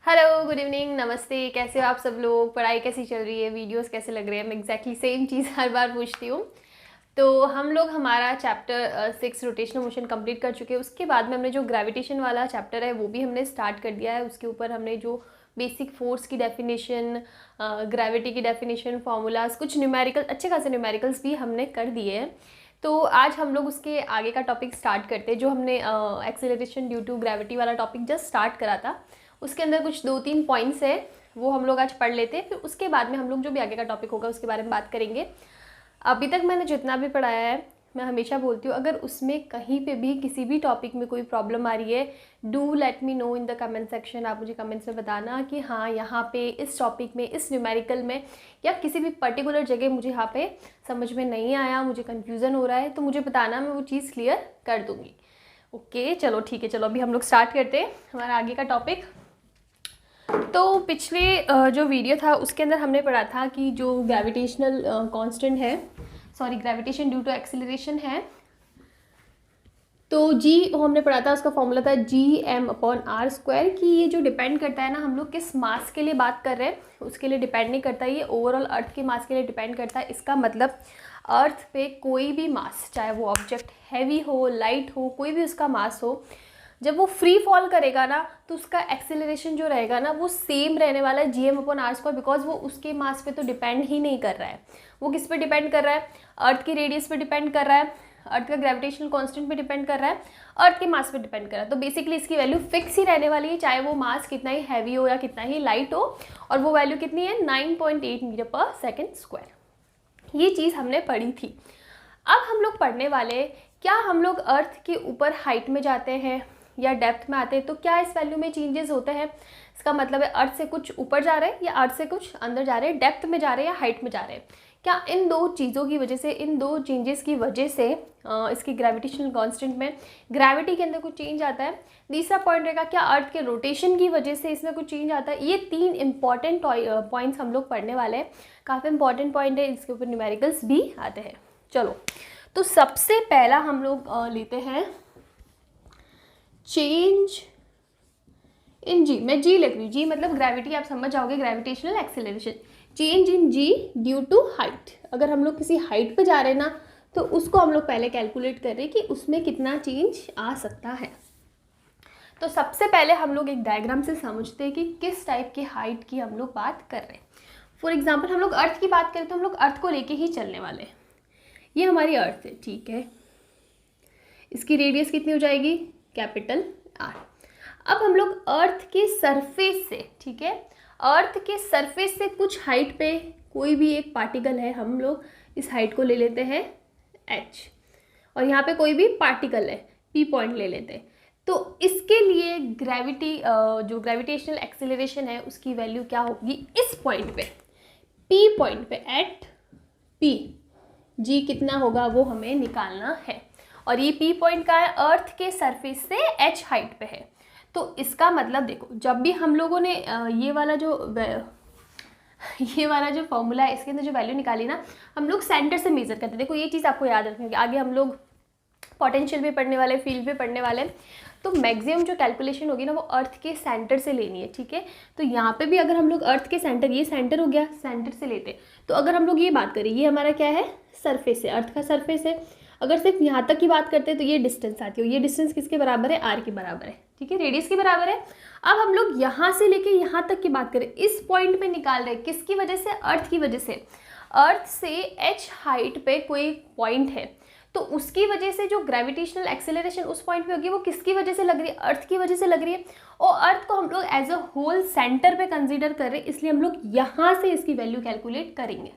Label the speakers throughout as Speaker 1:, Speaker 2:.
Speaker 1: Hello, good evening, नमस्ते। कैसे हो आप सब लोग? पढ़ाई कैसी चल रही है? वीडियोस कैसे लग रहे हैं? मैं एग्जैक्टली सेम चीज़ हर बार पूछती हूँ। तो हम लोग हमारा चैप्टर 6 रोटेशनल मोशन कंप्लीट कर चुके हैं। उसके बाद में हमने जो ग्रेविटेशन वाला चैप्टर है वो भी हमने स्टार्ट कर दिया है। उसके ऊपर हमने जो बेसिक फोर्स की डेफिनेशन, ग्रेविटी की डेफिनेशन, फार्मूलाज, कुछ न्यूमेरिकल, अच्छे खासे न्यूमेरिकल्स भी हमने कर दिए हैं। तो आज हम लोग उसके आगे का टॉपिक स्टार्ट करते हैं, जो हमने एक्सेलरेशन ड्यू टू ग्रेविटी वाला टॉपिक जस्ट स्टार्ट करा था। उसके अंदर कुछ 2-3 पॉइंट्स है, वो हम लोग आज पढ़ लेते हैं। फिर उसके बाद में हम लोग जो भी आगे का टॉपिक होगा उसके बारे में बात करेंगे। अभी तक मैंने जितना भी पढ़ाया है, मैं हमेशा बोलती हूँ, अगर उसमें कहीं पे भी किसी भी टॉपिक में कोई प्रॉब्लम आ रही है, do let me know in the comment section. आप मुझे कमेंट्स में बताना कि हाँ, यहाँ पे इस टॉपिक में, इस न्यूमेरिकल में या किसी भी पर्टिकुलर जगह मुझे यहाँ पे समझ में नहीं आया, मुझे कन्फ्यूज़न हो रहा है, तो मुझे बताना, मैं वो चीज़ क्लियर कर दूँगी। ओके, चलो ठीक है। चलो अभी हम लोग स्टार्ट करते हैं हमारा आगे का टॉपिक। तो पिछले जो वीडियो था उसके अंदर हमने पढ़ा था कि जो ग्रेविटेशनल कांस्टेंट है, sorry, gravitation due to acceleration है, तो जी हमने पढ़ा था, उसका फॉर्मूला था Gm/r²। कि ये जो डिपेंड करता है ना, हम लोग किस मास के लिए बात कर रहे हैं उसके लिए डिपेंड नहीं करता, ये ओवरऑल अर्थ के मास के लिए डिपेंड करता है। इसका मतलब अर्थ पे कोई भी मास, चाहे वो ऑब्जेक्ट हैवी हो, लाइट हो, कोई भी उसका मास हो, जब वो फ्री फॉल करेगा ना तो उसका एक्सेलरेशन जो रहेगा ना वो सेम रहने वाला है Gm/r², बिकॉज वो उसके मास पे तो डिपेंड ही नहीं कर रहा है। वो किस पे डिपेंड कर रहा है? अर्थ की रेडियस पे डिपेंड कर रहा है, अर्थ का ग्रेविटेशनल कांस्टेंट पे डिपेंड कर रहा है, अर्थ के मास पे डिपेंड कर रहा है। तो बेसिकली इसकी वैल्यू फिक्स ही रहने वाली है, चाहे वो मास कितना ही हैवी हो या कितना ही लाइट हो। और वो वैल्यू कितनी है? 9.8 मीटर/सेकंड स्क्वायर। ये चीज़ हमने पढ़ी थी। अब हम लोग पढ़ने वाले, क्या हम लोग अर्थ के ऊपर हाइट में जाते हैं या डेप्थ में आते हैं तो क्या इस वैल्यू में चेंजेस होते हैं? इसका मतलब है अर्थ से कुछ ऊपर जा रहे हैं या अर्थ से कुछ अंदर जा रहे हैं, डेप्थ में जा रहे हैं या हाइट में जा रहे हैं। क्या इन दो चीज़ों की वजह से, इन दो चेंजेस की वजह से इसकी ग्रेविटेशनल कांस्टेंट में, ग्रेविटी के अंदर कुछ चेंज आता है? तीसरा पॉइंट रहेगा, क्या अर्थ के रोटेशन की वजह से इसमें कुछ चेंज आता है? ये 3 इंपॉर्टेंट पॉइंट्स हम लोग पढ़ने वाले हैं। काफ़ी इंपॉर्टेंट पॉइंट है, इसके ऊपर न्यूमेरिकल्स भी आते हैं। चलो, तो सबसे पहला हम लोग लेते हैं चेंज इन जी। मैं जी लिख रही हूँ, जी मतलब ग्रेविटी, आप समझ जाओगे, gravitational acceleration. Change in g due to height. अगर हम लोग किसी हाइट पे जा रहे हैं ना तो उसको हम लोग पहले कैलकुलेट कर रहे हैं कि उसमें कितना चेंज आ सकता है। तो सबसे पहले हम लोग एक डायग्राम से समझते हैं कि किस टाइप की हाइट की हम लोग बात कर रहे हैं। फॉर एग्जाम्पल, हम लोग अर्थ की बात करें तो हम लोग अर्थ को लेके ही चलने वाले हैं। ये हमारी अर्थ है, ठीक है। इसकी रेडियस कितनी हो जाएगी? Capital R। अब हम लोग अर्थ के सरफेस से, ठीक है, अर्थ के सरफेस से कुछ हाइट पे कोई भी एक पार्टिकल है, हम लोग इस हाइट को ले लेते हैं h, और यहाँ पे कोई भी पार्टिकल है, P पॉइंट ले लेते हैं। तो इसके लिए ग्रेविटी, जो ग्रेविटेशनल एक्सेलरेशन है उसकी वैल्यू क्या होगी? इस पॉइंट पे, P पॉइंट पे, एट P, G कितना होगा वो हमें निकालना है। और ये P पॉइंट का है, अर्थ के सरफेस से h हाइट पे है। तो इसका मतलब देखो, जब भी हम लोगों ने ये वाला जो फॉर्मूला है, इसके अंदर जो वैल्यू निकाली ना, हम लोग सेंटर से मेजर करते हैं। देखो ये चीज़ आपको याद रखनी है, आगे हम लोग पोटेंशियल भी पढ़ने वाले, फील्ड भी पढ़ने वाले, तो मैक्सिमम जो कैलकुलेशन होगी ना वो अर्थ के सेंटर से लेनी है, ठीक है। तो यहाँ पे भी अगर हम लोग अर्थ के सेंटर, ये सेंटर हो गया, सेंटर से लेते, तो अगर हम लोग ये बात करें, ये हमारा क्या है? सरफेस है, अर्थ का सरफेस है। अगर सिर्फ यहाँ तक की बात करते हैं तो ये डिस्टेंस आती है, ये डिस्टेंस किसके बराबर है? R के बराबर है, ठीक है, रेडियस के बराबर है। अब हम लोग यहाँ से लेके यहाँ तक की बात करें, इस पॉइंट पे निकाल रहे हैं, किसकी वजह से? अर्थ की वजह से। अर्थ से h हाइट पे कोई पॉइंट है, तो उसकी वजह से जो ग्रेविटेशनल एक्सेलरेशन उस पॉइंट पे होगी वो किसकी वजह से लग रही है? अर्थ की वजह से लग रही है। और अर्थ को हम लोग एज अ होल सेंटर पे कंसीडर कर रहे हैं, इसलिए हम लोग यहाँ से इसकी वैल्यू कैलकुलेट करेंगे,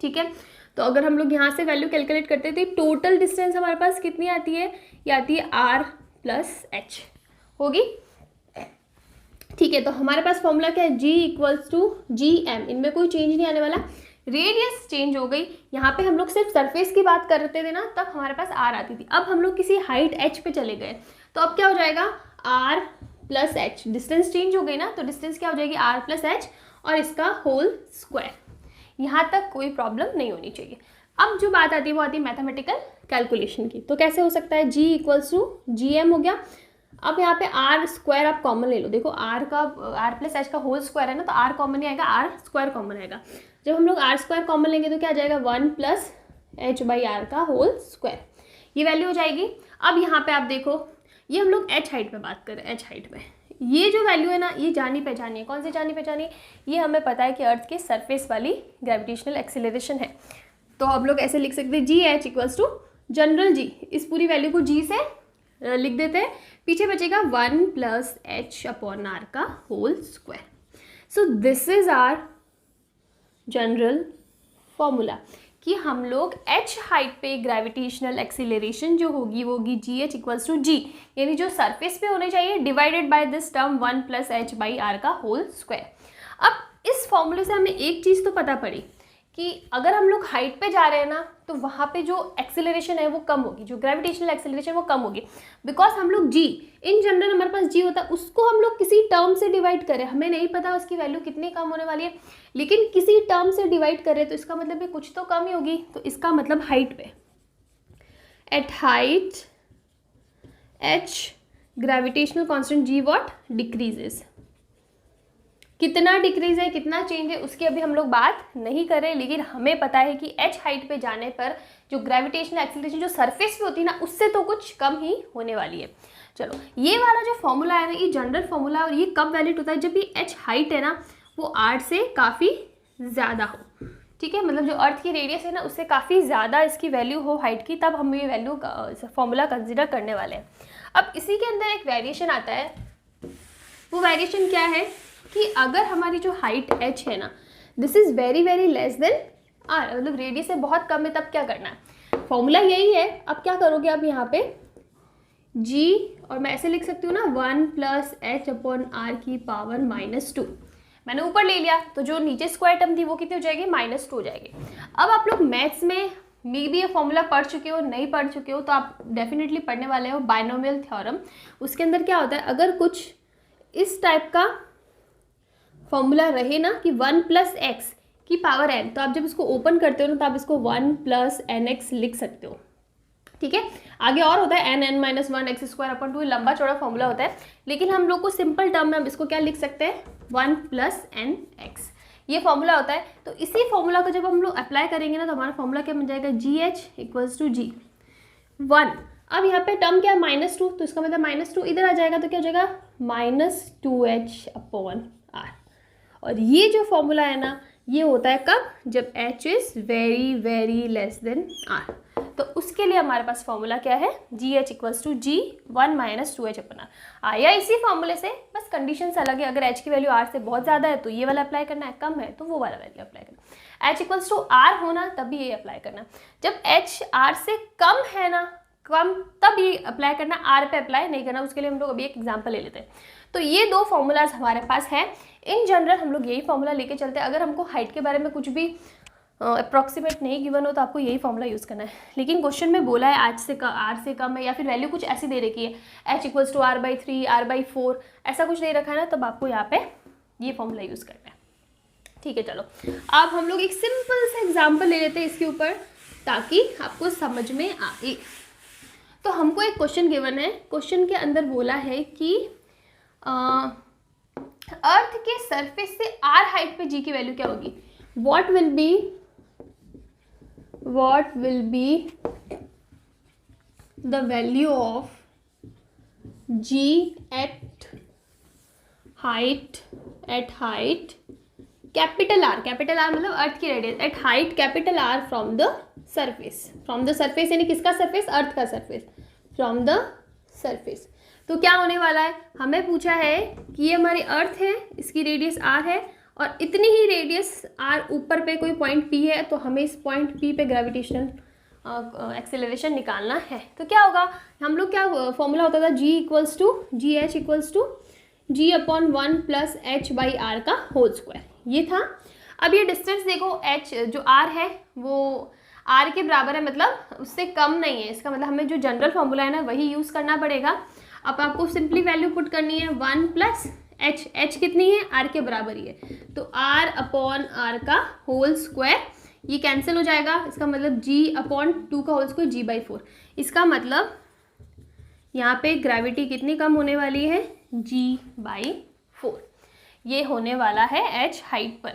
Speaker 1: ठीक है। तो अगर हम लोग यहाँ से वैल्यू कैलकुलेट करते हैं तो टोटल डिस्टेंस हमारे पास कितनी आती है? ये आती है R + H होगी, ठीक है। तो हमारे पास फॉर्मूला क्या है? G = Gm। इनमें कोई चेंज नहीं आने वाला। रेडियस चेंज हो गई, यहाँ पे हम लोग सिर्फ सरफेस की बात करते थे ना, तब हमारे पास R आती थी। अब हम लोग किसी हाइट h पे चले गए तो अब क्या हो जाएगा? R + H। डिस्टेंस चेंज हो गई ना, तो डिस्टेंस क्या हो जाएगी? R + H और इसका होल स्क्वायर। यहाँ तक कोई प्रॉब्लम नहीं होनी चाहिए। अब जो बात आती है वो आती है मैथमेटिकल कैलकुलेशन की। तो कैसे हो सकता है? G = Gm हो गया। अब यहाँ पे आर स्क्वायर आप कॉमन ले लो, देखो आर का आर प्लस एच का होल स्क्वायर है ना, तो आर कॉमन नहीं आएगा, आर स्क्वायर कॉमन आएगा। जब हम लोग आर स्क्वायर कॉमन लेंगे तो क्या आ जाएगा, 1 प्लस एच बाई आर का होल स्क्वायर, ये वैल्यू हो जाएगी। अब यहाँ पे आप देखो, ये हम लोग एच हाइट में बात कर रहे हैं, एच हाइट में ये जो वैल्यू है ना, ये जानी पहचानी है। कौन सी जानी पहचानी है, ये हमें पता है कि अर्थ के सरफेस वाली ग्रेविटेशनल एक्सीलरेशन है। तो हम लोग ऐसे लिख सकते हैं g h equals to general g, इस पूरी वैल्यू को जी से लिख देते हैं, पीछे बचेगा 1 प्लस एच अपॉन आर का whole square. So this is our general formula कि हम लोग एच हाइट पे ग्रेविटेशनल एक्सीलरेशन जो होगी वो होगी g h equals to g, यानी जो सरफेस पे होने चाहिए, divided by this term 1 plus h by r का होल स्क्वायर। अब इस फॉर्मूले से हमें एक चीज़ तो पता पड़ी कि अगर हम लोग हाइट पे जा रहे हैं ना, तो वहाँ पे जो एक्सेलरेशन है वो कम होगी, जो ग्रेविटेशनल एक्सेलरेशन वो कम होगी, बिकॉज हम लोग जी, इन जनरल हमारे पास जी होता है, उसको हम लोग किसी टर्म से डिवाइड करें, हमें नहीं पता उसकी वैल्यू कितनी कम होने वाली है, लेकिन किसी टर्म से डिवाइड करें तो इसका मतलब है कुछ तो कम ही होगी। तो इसका मतलब हाइट पे, at height h gravitational constant g what decreases, कितना डिक्रीज है, कितना चेंज है, उसकी अभी हम लोग बात नहीं कर रहे, लेकिन हमें पता है कि एच हाइट पे जाने पर जो ग्रेविटेशनल एक्सीलरेशन जो सरफेस पे होती है ना, उससे तो कुछ कम ही होने वाली है। चलो, ये वाला जो फॉर्मूला है ना, ये जनरल फॉर्मूला, और ये कब वैलिड होता है, जब ये एच हाइट है ना वो आर से काफ़ी ज़्यादा हो, ठीक है, मतलब जो अर्थ की रेडियस है ना उससे काफ़ी ज़्यादा इसकी वैल्यू हो हाइट की, तब हम ये वैल्यू फॉर्मूला कंसिडर करने वाले हैं। अब इसी के अंदर एक वेरिएशन आता है, वो वेरिएशन क्या है कि अगर हमारी जो हाइट h है ना, this is very very less than r, मतलब रेडियस से बहुत कम है, तब क्या करना है, फॉर्मूला यही है। अब क्या करोगे आप यहाँ पे g, और मैं ऐसे लिख सकती हूँ ना 1 प्लस एच अपॉन आर की पावर -2, मैंने ऊपर ले लिया, तो जो नीचे स्क्वायर टर्म थी वो कितनी हो जाएगी, -2 हो जाएगी। अब आप लोग मैथ्स में मे भी ये फॉर्मूला पढ़ चुके हो, नहीं पढ़ चुके हो तो आप डेफिनेटली पढ़ने वाले हो, बाइनोमियल थ्योरम। उसके अंदर क्या होता है, अगर कुछ इस टाइप का फॉर्मूला रहे ना कि 1 प्लस एक्स की पावर n, तो आप जब इसको ओपन करते हो ना तो आप इसको 1 प्लस एन एक्स लिख सकते हो, ठीक है। आगे और होता है n minus 1 x square upon 2, लंबा चौड़ा फॉर्मूला होता है, लेकिन हम लोग को सिंपल टर्म में हम इसको क्या लिख सकते हैं, 1 प्लस एन एक्स, ये फॉर्मूला होता है। तो इसी फॉर्मूला को जब हम लोग अप्लाई करेंगे ना, तो हमारा फॉर्मूला क्या बन जाएगा, जी एच इक्वल्स टू जी 1। अब यहाँ पे टर्म क्या है, -2, तो इसका मतलब -2 इधर आ जाएगा, तो क्या हो जाएगा, -2h अपॉन आर। और ये जो फॉर्मूला है ना, ये होता है कब, जब h is very very less than r। तो उसके लिए हमारे पास फॉर्मूला क्या है, g h equals to g 1 minus 2h upon आया इसी फॉर्मूले से, बस कंडीशन अलग है। अगर h की वैल्यू r से बहुत ज़्यादा है तो ये वाला अप्लाई करना है, कम है तो वो वाला वैल्यू अप्लाई करना है। h इक्वल्स टू r होना तभी ये अप्लाई करना, जब h r से कम है ना, कम, तब ये अप्लाई करना, r पे अप्लाई नहीं करना। उसके लिए हम लोग अभी एक एग्जाम्पल ले लेते हैं। तो ये दो फॉर्मूलाज हमारे पास हैं। इन जनरल हम लोग यही फॉर्मूला लेके चलते हैं। अगर हमको हाइट के बारे में कुछ भी अप्रॉक्सीमेट नहीं गिवन हो तो आपको यही फॉर्मूला यूज़ करना है। लेकिन क्वेश्चन में बोला है आर से कम है, या फिर वैल्यू कुछ ऐसी दे रखी है h equals to r/3 r/4, ऐसा कुछ दे रखा है ना, तब आपको यहाँ पे ये फॉर्मूला यूज़ करना है, ठीक है। चलो, अब हम लोग एक सिंपल सा एग्जाम्पल ले लेते हैं इसके ऊपर, ताकि आपको समझ में आए। तो हमको एक क्वेश्चन गिवन है, क्वेश्चन के अंदर बोला है कि अर्थ के सरफेस से r हाइट पे g की वैल्यू क्या होगी, what will be the value of g at height capital R मतलब अर्थ की radius, at height capital R from the surface यानी किसका सरफेस, अर्थ का सरफेस, फ्रॉम द सरफेस। तो क्या होने वाला है, हमें पूछा है कि ये हमारी अर्थ है, इसकी रेडियस r है, और इतनी ही रेडियस r ऊपर पे कोई पॉइंट p है, तो हमें इस पॉइंट p पे ग्रेविटेशनल एक्सेलरेशन निकालना है। तो क्या होगा, हम लोग क्या फॉर्मूला होता था, g equals to g upon 1 plus h by r का होल स्क्वायर, ये था। अब ये डिस्टेंस देखो, h जो r है वो r के बराबर है, मतलब उससे कम नहीं है, इसका मतलब हमें जो जनरल फॉर्मूला है ना वही यूज़ करना पड़ेगा। अब आपको सिंपली वैल्यू पुट करनी है 1 प्लस h कितनी है, r के बराबर ही है, तो r अपॉन r का होल स्क्वायर, ये कैंसिल हो जाएगा, इसका मतलब g अपॉन 2 का होल स्क्वायर g/4, इसका मतलब यहाँ पे ग्रेविटी कितनी कम होने वाली है, g/4 ये होने वाला है h हाइट पर।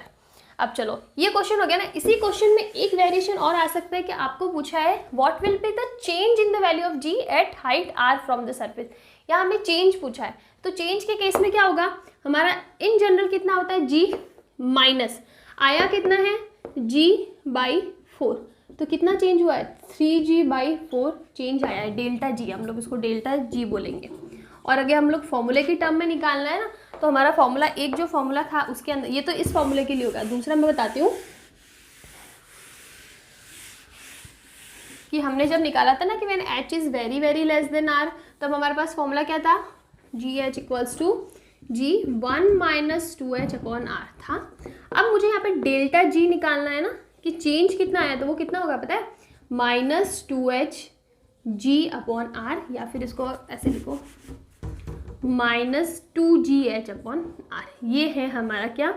Speaker 1: अब चलो ये क्वेश्चन हो गया ना। इसी क्वेश्चन में एक वेरिएशन और आ सकता है कि आपको पूछा है what will be the change in the value of g at height r from the surface. यहाँ हमें चेंज पूछा है, तो चेंज के केस में क्या होगा, हमारा इन जनरल कितना होता है g माइनस आया कितना है g/4, तो कितना चेंज हुआ है 3g/4 चेंज आया है, डेल्टा जी, हम लोग इसको डेल्टा जी बोलेंगे। और अगर हम लोग फॉर्मूले की टर्म में निकालना है ना, तो हमारा फॉर्मूला एक जो फॉर्मूला था उसके अंदर, ये तो इस फॉर्मूले के लिए होगा, दूसरा मैं बताती हूँ कि हमने जब निकाला था ना कि when h is very very less than r, तब हमारे पास फॉर्मूला क्या था, gh equals to g1 - 2h/r था। अब मुझे यहाँ पे डेल्टा जी निकालना है ना कि चेंज कितना आया, तो वो कितना होगा पता है, -2h g/r, या फिर इसको ऐसे लिखो -2gh/r। ये है हमारा क्या,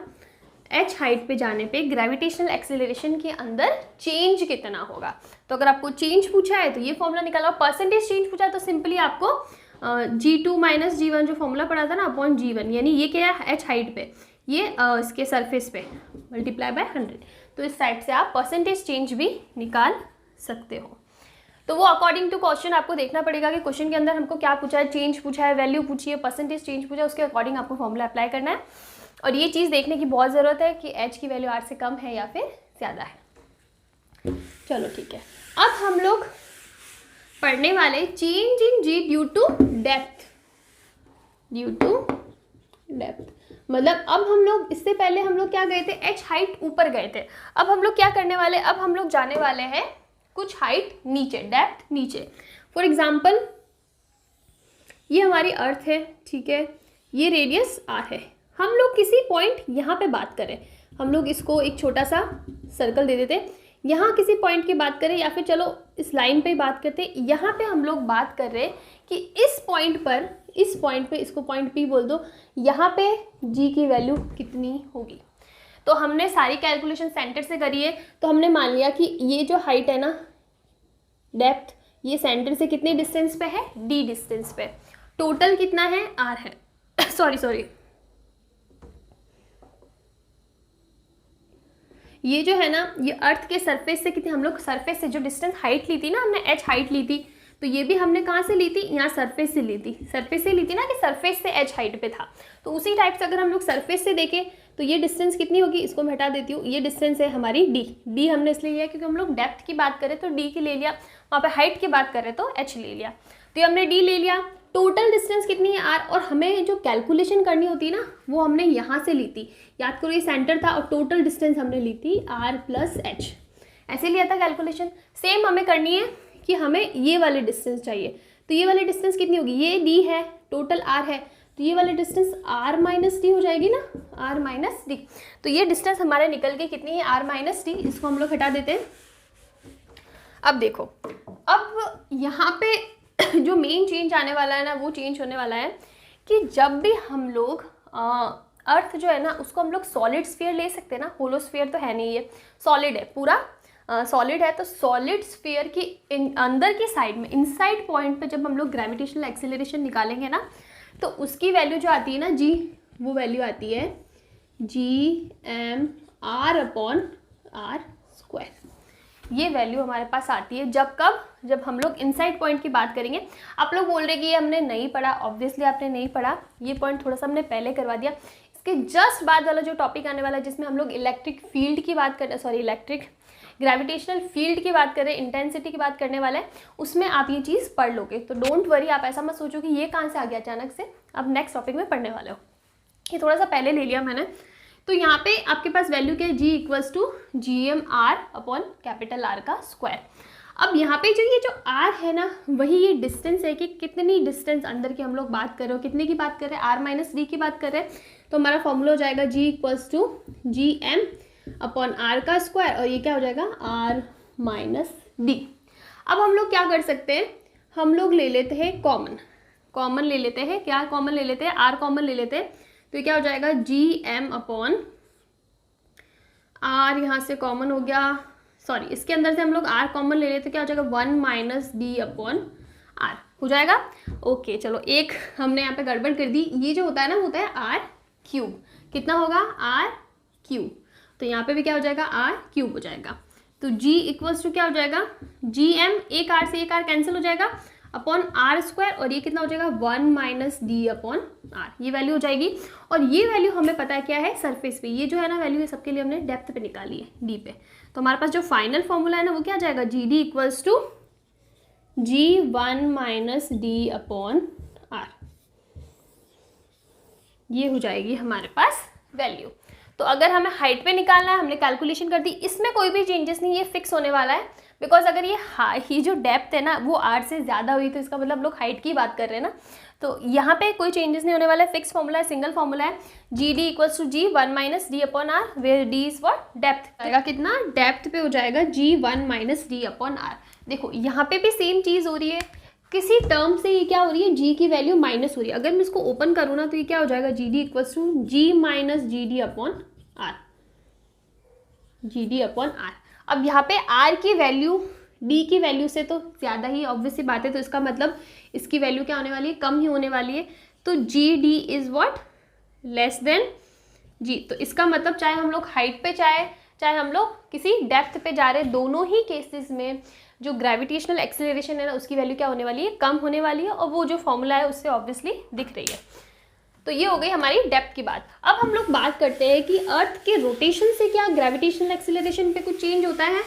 Speaker 1: h हाइट पे जाने पे ग्रेविटेशनल एक्सेलरेशन के अंदर चेंज कितना होगा। तो अगर आपको चेंज पूछा है तो ये फॉर्मूला निकाला, परसेंटेज चेंज पूछा है तो सिंपली आपको g2 - g1 जो फॉर्मूला पढ़ा था ना अपॉन g1, यानी ये क्या है h हाइट पे, ये इसके सरफेस पे मल्टीप्लाई बाय 100, तो इस साइड से आप परसेंटेज चेंज भी निकाल सकते हो। तो वो अकॉर्डिंग टू क्वेश्चन आपको देखना पड़ेगा कि क्वेश्चन के अंदर हमको क्या पूछा है, चेंज पूछा है, वैल्यू पूछी है, परसेंटेज चेंज पूछा है, उसके अकॉर्डिंग आपको फॉर्मूला अप्लाई करना है। और ये चीज़ देखने की बहुत ज़रूरत है कि h की वैल्यू r से कम है या फिर ज़्यादा है। चलो ठीक है, अब हम लोग पढ़ने वाले change in g due to depth. मतलब अब हम लोग, इससे पहले हम लोग क्या गए थे, h हाइट ऊपर गए थे, अब हम लोग क्या करने वाले, अब हम लोग जाने वाले हैं कुछ हाइट नीचे, डेप्थ नीचे। फॉर एग्जाम्पल ये हमारी अर्थ है, ठीक है, ये रेडियस r है, हम लोग किसी पॉइंट यहाँ पे बात करें, हम लोग इसको एक छोटा सा सर्कल दे देते, यहाँ किसी पॉइंट की बात करें, या फिर चलो इस लाइन पे बात करते, यहाँ पे हम लोग बात कर रहे हैं कि इस पॉइंट पे, इसको पॉइंट P बोल दो, यहाँ पे g की वैल्यू कितनी होगी। तो हमने सारी कैलकुलेशन सेंटर से करी है, तो हमने मान लिया कि ये जो हाइट है ना, डेप्थ, ये सेंटर से कितने डिस्टेंस पे है, d डिस्टेंस पे, टोटल कितना है, r है सॉरी ये जो है ना, ये अर्थ के सरफेस से कितनी, हम लोग सरफेस से जो डिस्टेंस हाइट ली थी ना, हमने h हाइट ली थी, तो ये भी हमने कहाँ से ली थी, यहाँ सरफेस से ली थी, सरफेस से ली थी ना, कि सरफेस से h हाइट पे था। तो उसी टाइप से अगर हम लोग सरफेस से देखें तो ये डिस्टेंस कितनी होगी, इसको मैं हटा देती हूँ, ये डिस्टेंस है हमारी d हमने इसलिए लिया क्योंकि हम लोग डेप्थ की बात करें तो d की ले लिया, वहाँ पे हाइट की बात करें तो h ले लिया, तो ये हमने d ले लिया। टोटल डिस्टेंस कितनी है r, और हमें जो कैलकुलेशन करनी होती है ना वो हमने यहाँ से ली थी, याद करो ये सेंटर था, और टोटल डिस्टेंस हमने ली थी r + h, ऐसे लिया था कैलकुलेशन। सेम हमें करनी है कि हमें ये वाले डिस्टेंस चाहिए, तो ये वाली डिस्टेंस कितनी होगी, ये d है, टोटल r है, तो ये वाली डिस्टेंस r - d हो जाएगी ना, r - d। तो ये डिस्टेंस हमारे निकल के कितनी है, r - d, इसको हम लोग हटा देते हैं। अब देखो, अब यहाँ पे जो मेन चेंज आने वाला है ना, वो चेंज होने वाला है कि जब भी हम लोग अर्थ जो है ना उसको हम लोग सॉलिड स्फीयर ले सकते हैं ना, होलो स्फीयर तो है नहीं, ये सॉलिड है, पूरा सॉलिड है, तो सॉलिड स्फीयर की अंदर की साइड में, इनसाइड पॉइंट पे जब हम लोग ग्रेविटेशनल एक्सेलरेशन निकालेंगे ना, तो उसकी वैल्यू जो आती है ना g, वो वैल्यू आती है gmr/r²। ये वैल्यू हमारे पास आती है जब जब हम लोग इनसाइड पॉइंट की बात करेंगे। आप लोग बोल रहे कि ये हमने नहीं पढ़ा, ऑब्वियसली आपने नहीं पढ़ा, ये पॉइंट थोड़ा सा हमने पहले करवा दिया। इसके जस्ट बाद वाला जो टॉपिक आने वाला है जिसमें हम लोग इलेक्ट्रिक फील्ड की बात कर, सॉरी इलेक्ट्रिक ग्रेविटेशनल फील्ड की बात करें, इंटेंसिटी की बात करने वाला है, उसमें आप ये चीज़ पढ़ लोगे। तो डोंट वरी, आप ऐसा मत सोचो कि ये कहाँ से आ गया अचानक से, अब नेक्स्ट टॉपिक में पढ़ने वाले हो, ये थोड़ा सा पहले ले लिया मैंने। तो यहाँ पे आपके पास वैल्यू क्या है, g = gmr/R²। अब यहाँ पे जो r है ना, वही ये डिस्टेंस है कि कितनी डिस्टेंस अंदर की हम लोग बात कर रहे हो, कितने की बात कर रहे हैं, r - d की बात कर रहे हैं। तो हमारा फॉर्मूला हो जाएगा g = gm/r², और ये क्या हो जाएगा, r - d। अब हम लोग क्या कर सकते हैं, हम लोग ले लेते हैं कॉमन ले लेते हैं, क्या कॉमन ले लेते हैं, r कॉमन ले लेते हैं, तो क्या हो जाएगा gm/r, यहाँ से कॉमन हो गया, सॉरी इसके अंदर से हम लोग r कॉमन ले लेते, क्या हो जाएगा 1 - d/r। हो जाएगा। ओके चलो, एक हमने यहाँ पे गड़बड़ कर दी, ये जो होता है ना होता है आर क्यूब, कितना होगा आर क्यूब, तो यहाँ पे भी क्या हो जाएगा आर क्यूब हो जाएगा। तो g इक्वल्स टू क्या हो जाएगा जी एम, एक आर से एक आर कैंसिल हो जाएगा, अपॉन आर स्क्वायर, और ये कितना हो जाएगा 1 माइनस डी अपॉन आर, ये वैल्यू हो जाएगी। और ये वैल्यू हमें पता है क्या है सरफेस पे, ये जो है ना वैल्यू है सबके लिए हमने डेप्थ पे निकाली है डी पे, तो हमारे पास जो फाइनल फॉर्मूला है ना वो क्या आ जाएगा g d equals to G1 minus d upon r, ये हो जाएगी हमारे पास वैल्यू। तो अगर हमें हाइट पे निकालना है, हमने कैलकुलेशन कर दी, इसमें कोई भी चेंजेस नहीं, ये फिक्स होने वाला है, बिकॉज अगर ये जो डेप्थ है ना वो आर से ज़्यादा हुई तो इसका मतलब लोग हाइट की बात कर रहे हैं ना, तो यहाँ पे कोई चेंजेस नहीं होने वाला है, फिक्स फॉर्मूला है, सिंगल फॉर्मूला है, g d equals to G1 minus d upon r, where d is what depth, आएगा कितना डेप्थ पे हो जाएगा G1 minus d upon are. देखो यहाँ पे भी सेम चीज़ हो रही है, किसी टर्म से ये क्या हो रही है जी की वैल्यू माइनस हो रही है, अगर मैं इसको ओपन करूँ ना तो ये क्या हो जाएगा g d equals to g minus g d upon r, g d upon r. अब यहाँ पे आर की वैल्यू डी की वैल्यू से तो ज़्यादा ही ऑब्वियस सी बात है, तो इसका मतलब इसकी वैल्यू क्या होने वाली है कम ही होने वाली है, तो g d is what less than g, तो इसका मतलब चाहे हम लोग हाइट पे चाहे हम लोग किसी डेप्थ पे जा रहे, दोनों ही केसेस में जो ग्रेविटेशनल एक्सेलरेशन है ना उसकी वैल्यू क्या होने वाली है कम होने वाली है, और वो जो फॉर्मूला है उससे ऑब्वियसली दिख रही है। तो ये हो गई हमारी डेप्थ की बात। अब हम लोग बात करते हैं कि अर्थ के रोटेशन से क्या ग्रेविटेशनल एक्सेलरेशन पे कुछ चेंज होता है।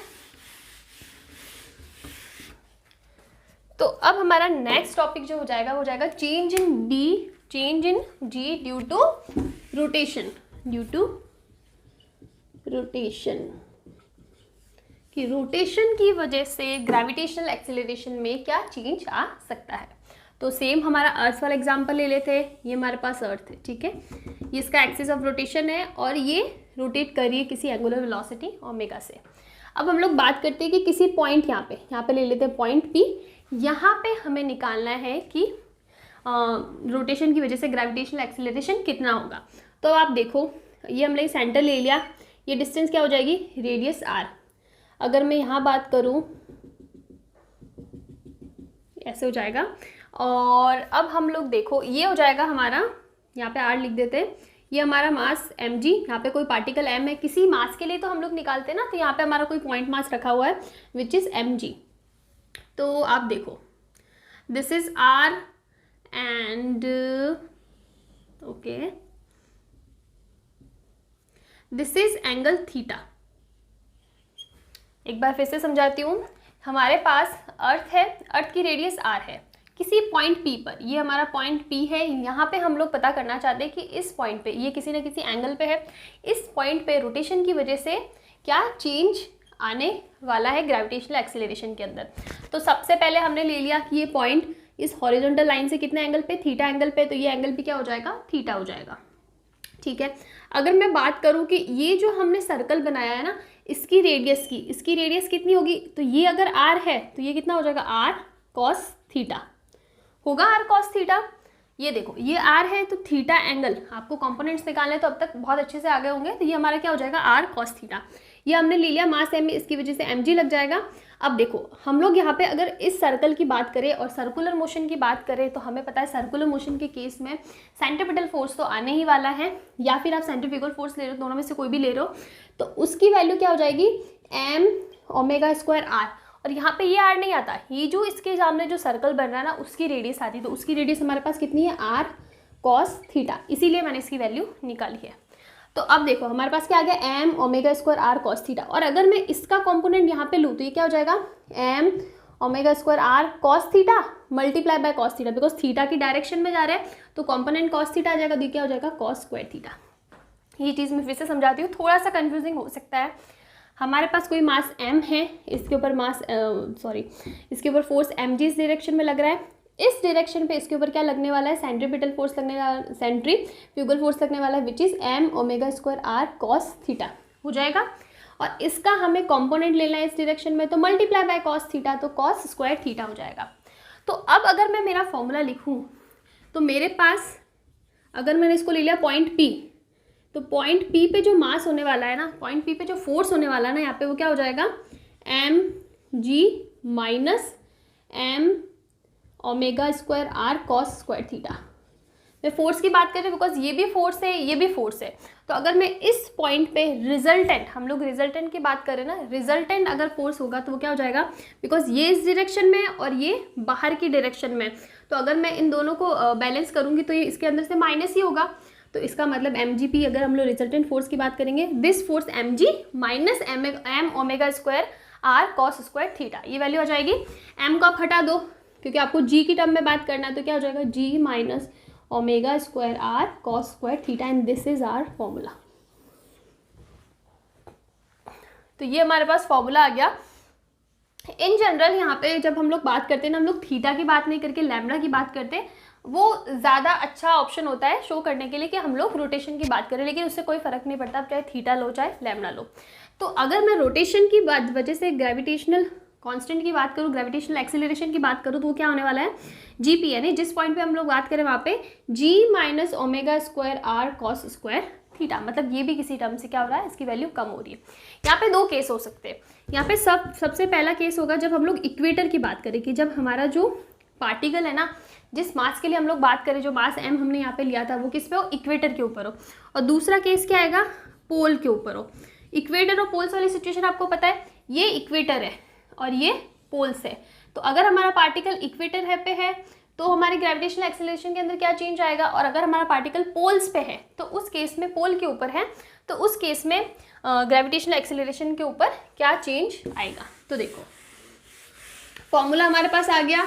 Speaker 1: तो अब हमारा नेक्स्ट टॉपिक जो हो जाएगा वो हो जाएगा change in g due to rotation, कि रोटेशन की वजह से ग्रेविटेशनल एक्सेलरेशन में क्या चेंज आ सकता है। तो सेम हमारा अर्थ वाला एग्जांपल ले लेते हैं, ये हमारे पास अर्थ है, ठीक है, ये इसका एक्सिस ऑफ रोटेशन है और ये रोटेट कर रही है किसी एंगुलर वेलोसिटी ओमेगा से। अब हम लोग बात करते हैं कि किसी पॉइंट यहाँ पे ले लेते हैं पॉइंट पी, यहाँ पे हमें निकालना है कि रोटेशन की वजह से ग्रेविटेशनल एक्सेलरेशन कितना होगा। तो आप देखो ये हमने सेंटर ले लिया, ये डिस्टेंस क्या हो जाएगी रेडियस आर, अगर मैं यहाँ बात करूँ ऐसे हो जाएगा, और अब हम लोग देखो ये हो जाएगा हमारा, यहाँ पे आर लिख देते हैं, ये हमारा मास mg, यहाँ पे कोई पार्टिकल m है, किसी मास के लिए तो हम लोग निकालते हैं ना, तो यहाँ पे हमारा कोई पॉइंट मास रखा हुआ है विच इज़ mg। तो आप देखो this is r and okay this is angle theta. एक बार फिर से समझाती हूँ, हमारे पास अर्थ है, अर्थ की रेडियस r है, किसी पॉइंट P पर, ये हमारा पॉइंट P है, यहाँ पे हम लोग पता करना चाहते हैं कि इस पॉइंट पे, ये किसी न किसी एंगल पे है, इस पॉइंट पे रोटेशन की वजह से क्या चेंज आने वाला है ग्रेविटेशनल एक्सेलरेशन के अंदर। तो सबसे पहले हमने ले लिया कि ये पॉइंट इस हॉरिजॉन्टल लाइन से कितने एंगल पे, थीटा एंगल पे, तो ये एंगल भी क्या हो जाएगा थीटा हो जाएगा, ठीक है। अगर मैं बात करूँ कि ये जो हमने सर्कल बनाया है ना इसकी रेडियस कितनी होगी, तो ये अगर r है तो ये कितना हो जाएगा r cos थीटा होगा, r cos थीटा। ये देखो ये r है तो थीटा एंगल, आपको कंपोनेंट्स निकालने तो अब तक बहुत अच्छे से आ गए होंगे, तो ये हमारा क्या हो जाएगा r cos थीटा। ये हमने ले लिया मास m, इसकी वजह से mg लग जाएगा। अब देखो हम लोग यहाँ पे अगर इस सर्कल की बात करें और सर्कुलर मोशन की बात करें तो हमें पता है सर्कुलर मोशन के केस में सेंट्रीपिटल फोर्स तो आने ही वाला है, या फिर आप सेंट्रीफ्यूगल फोर्स ले रहे हो, दोनों में से कोई भी ले रहे हो, तो उसकी वैल्यू क्या हो जाएगी m ओमेगा स्क्वायर r, और यहाँ पे ये r नहीं आता, ये जो इसके सामने जो सर्कल बन रहा है ना उसकी रेडियस आती है, तो उसकी रेडियस हमारे पास कितनी है r cos थीटा, इसीलिए मैंने इसकी वैल्यू निकाली है। तो अब देखो हमारे पास क्या आ गया m omega square r cos theta, और अगर मैं इसका कंपोनेंट यहाँ पे लूँ तो ये क्या हो जाएगा m omega square r cos theta multiply by cos theta, because theta की डायरेक्शन में जा रहे हैं तो कंपोनेंट cos थीटा आ जाएगा, तो क्या हो जाएगा cos स्क्वायर थीटा। ये चीज़ मैं फिर से समझाती हूँ, थोड़ा सा कन्फ्यूजिंग हो सकता है। हमारे पास कोई मास m है, इसके ऊपर इसके ऊपर फोर्स mg इस डायरेक्शन में लग रहा है, इस डायरेक्शन पे इसके ऊपर क्या लगने वाला है सेंट्रीपिटल फोर्स लगने वाला, सेंट्रीफ्यूगल फोर्स लगने वाला है which is m omega square r cos theta हो जाएगा, और इसका हमें कंपोनेंट लेना है इस डायरेक्शन में, तो मल्टीप्लाई बाय cos थीटा, तो cos स्क्वायर थीटा हो जाएगा। तो अब अगर मैं मेरा फॉर्मूला लिखूँ तो मेरे पास अगर मैंने इसको ले लिया पॉइंट P, तो पॉइंट P पे जो मास होने वाला है ना, पॉइंट P पे जो फोर्स होने वाला है ना यहाँ पे, वो क्या हो जाएगा mg minus m omega square r cos square theta. मैं फोर्स की बात कर रही हूँ बिकॉज ये भी फोर्स है, ये भी फोर्स है। तो अगर मैं इस पॉइंट पे रिजल्टेंट, हम लोग रिजल्टेंट की बात करें ना, रिजल्टेंट अगर फोर्स होगा तो वो क्या हो जाएगा, बिकॉज ये इस डायरेक्शन में और ये बाहर की डायरेक्शन में, तो अगर मैं इन दोनों को बैलेंस करूँगी तो ये इसके अंदर से माइनस ही होगा। तो इसका मतलब mgp, अगर हम लोग रिजल्टेंट फोर्स की बात करेंगे, this force mg minus m omega square r cos square theta, ये वैल्यू आ जाएगी। m को आप हटा दो क्योंकि आपको g की टर्म में बात करना है, तो क्या हो जाएगा g minus omega square r cos square theta, and this is our formula. तो ये हमारे पास फॉर्मूला आ गया। इन जनरल यहाँ पे जब हम लोग बात करते हैं ना, हम लोग थीटा की बात नहीं करके लैम्डा की बात करते हैं, वो ज़्यादा अच्छा ऑप्शन होता है शो करने के लिए कि हम लोग रोटेशन की बात करें, लेकिन उससे कोई फ़र्क नहीं पड़ता, चाहे थीटा लो चाहे लैम्डा लो। तो अगर मैं रोटेशन की वजह से ग्रेविटेशनल कांस्टेंट की बात करूँ, ग्रेविटेशनल एक्सेलरेशन की बात करूँ, तो वो क्या होने वाला है, जीपी, यानी जिस पॉइंट पे हम लोग बात करें वहाँ पे g minus omega square r cos square theta, मतलब ये भी किसी टर्म से क्या हो रहा है, इसकी वैल्यू कम हो रही है। यहाँ पे दो केस हो सकते हैं। यहाँ पे सबसे पहला केस होगा जब हम लोग इक्वेटर की बात करें, कि जब हमारा जो पार्टिकल है ना, जिस मास के लिए हम लोग बात करें, जो मास m हमने यहाँ पे लिया था, वो किस पे हो, इक्वेटर के ऊपर हो। और दूसरा केस क्या आएगा, पोल के ऊपर हो। इक्वेटर और पोल्स वाली सिचुएशन आपको पता है, ये इक्वेटर है और ये पोल्स है। तो अगर हमारा पार्टिकल इक्वेटर पे है तो हमारी ग्रेविटेशनल एक्सेलरेशन के अंदर क्या चेंज आएगा, और अगर हमारा पार्टिकल पोल्स पे है तो उस केस में, पोल के ऊपर है तो उस केस में ग्रेविटेशनल एक्सेलरेशन के ऊपर क्या चेंज आएगा। तो देखो फॉर्मूला हमारे पास आ गया,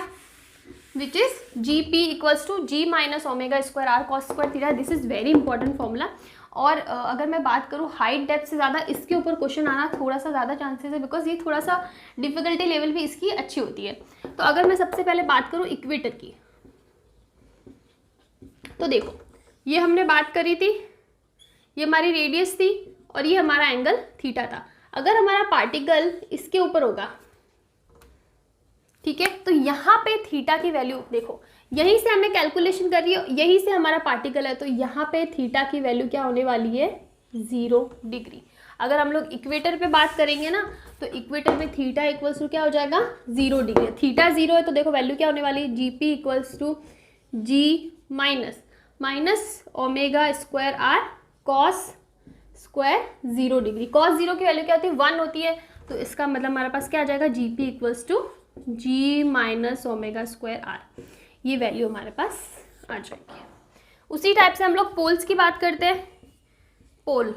Speaker 1: which is GP equals to G minus omega square r cos square theta. This is very important formula. और अगर मैं बात करूँ हाइट डेप्थ से ज़्यादा इसके ऊपर क्वेश्चन आना थोड़ा सा ज़्यादा चांसेस है, बिकॉज ये थोड़ा सा डिफिकल्टी लेवल भी इसकी अच्छी होती है। तो अगर मैं सबसे पहले बात करूँ इक्वेटर की, तो देखो ये हमने बात करी थी, ये हमारी रेडियस थी और ये हमारा एंगल थीटा था। अगर हमारा पार्टिकल इसके ऊपर होगा, ठीक है, तो यहाँ पे थीटा की वैल्यू देखो, यहीं से हमें कैलकुलेशन कर रही है, यहीं से हमारा पार्टिकल है, तो यहाँ पे थीटा की वैल्यू क्या होने वाली है, 0 डिग्री। अगर हम लोग इक्वेटर पे बात करेंगे ना, तो इक्वेटर में थीटा इक्वल्स टू क्या हो जाएगा, 0 डिग्री। थीटा 0 है तो देखो वैल्यू क्या होने वाली है, GP equals to G minus omega square r cos square 0 degree. Cos 0 की वैल्यू क्या होती है, 1 होती है। तो इसका मतलब हमारे पास क्या आ जाएगा, GP equals to G minus omega square r, ये वैल्यू हमारे पास आ जाएगी। उसी टाइप से हम लोग पोल्स की बात करते हैं। पोल,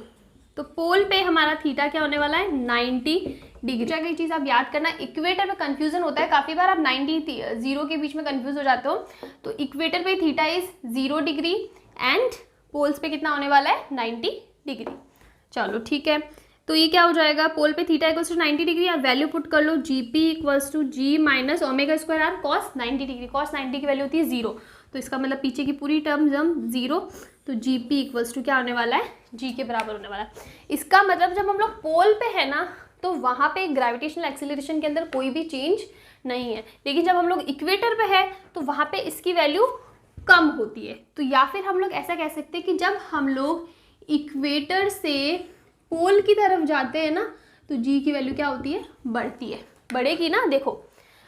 Speaker 1: तो पोल पे हमारा थीटा क्या होने वाला है, 90 डिग्री। क्या चीज़ आप याद करना, इक्वेटर में कंफ्यूजन होता है काफ़ी बार, आप 90 0 के बीच में कंफ्यूज हो जाते हो। तो इक्वेटर पे theta is 0 degree and poles पे कितना होने वाला है, 90 डिग्री। चलो ठीक है, तो ये क्या हो जाएगा, पोल पे थीटा इक्वल्स टू 90 डिग्री, आप वैल्यू पुट कर लो, GP equals to G minus omega square r cos 90 degree. Cos 90 की वैल्यू होती है 0, तो इसका मतलब पीछे की पूरी टर्म जम 0, तो GP इक्वल्स टू क्या होने वाला है, G के बराबर होने वाला है। इसका मतलब जब हम लोग पोल पे है ना, तो वहाँ पे ग्रेविटेशनल एक्सेलरेशन के अंदर कोई भी चेंज नहीं है, लेकिन जब हम लोग इक्वेटर पे है तो वहाँ पे इसकी वैल्यू कम होती है। तो या फिर हम लोग ऐसा कह सकते हैं कि जब हम लोग इक्वेटर से पोल की तरफ जाते हैं ना, तो G की वैल्यू क्या होती है, बढ़ती है, बढ़ेगी ना। देखो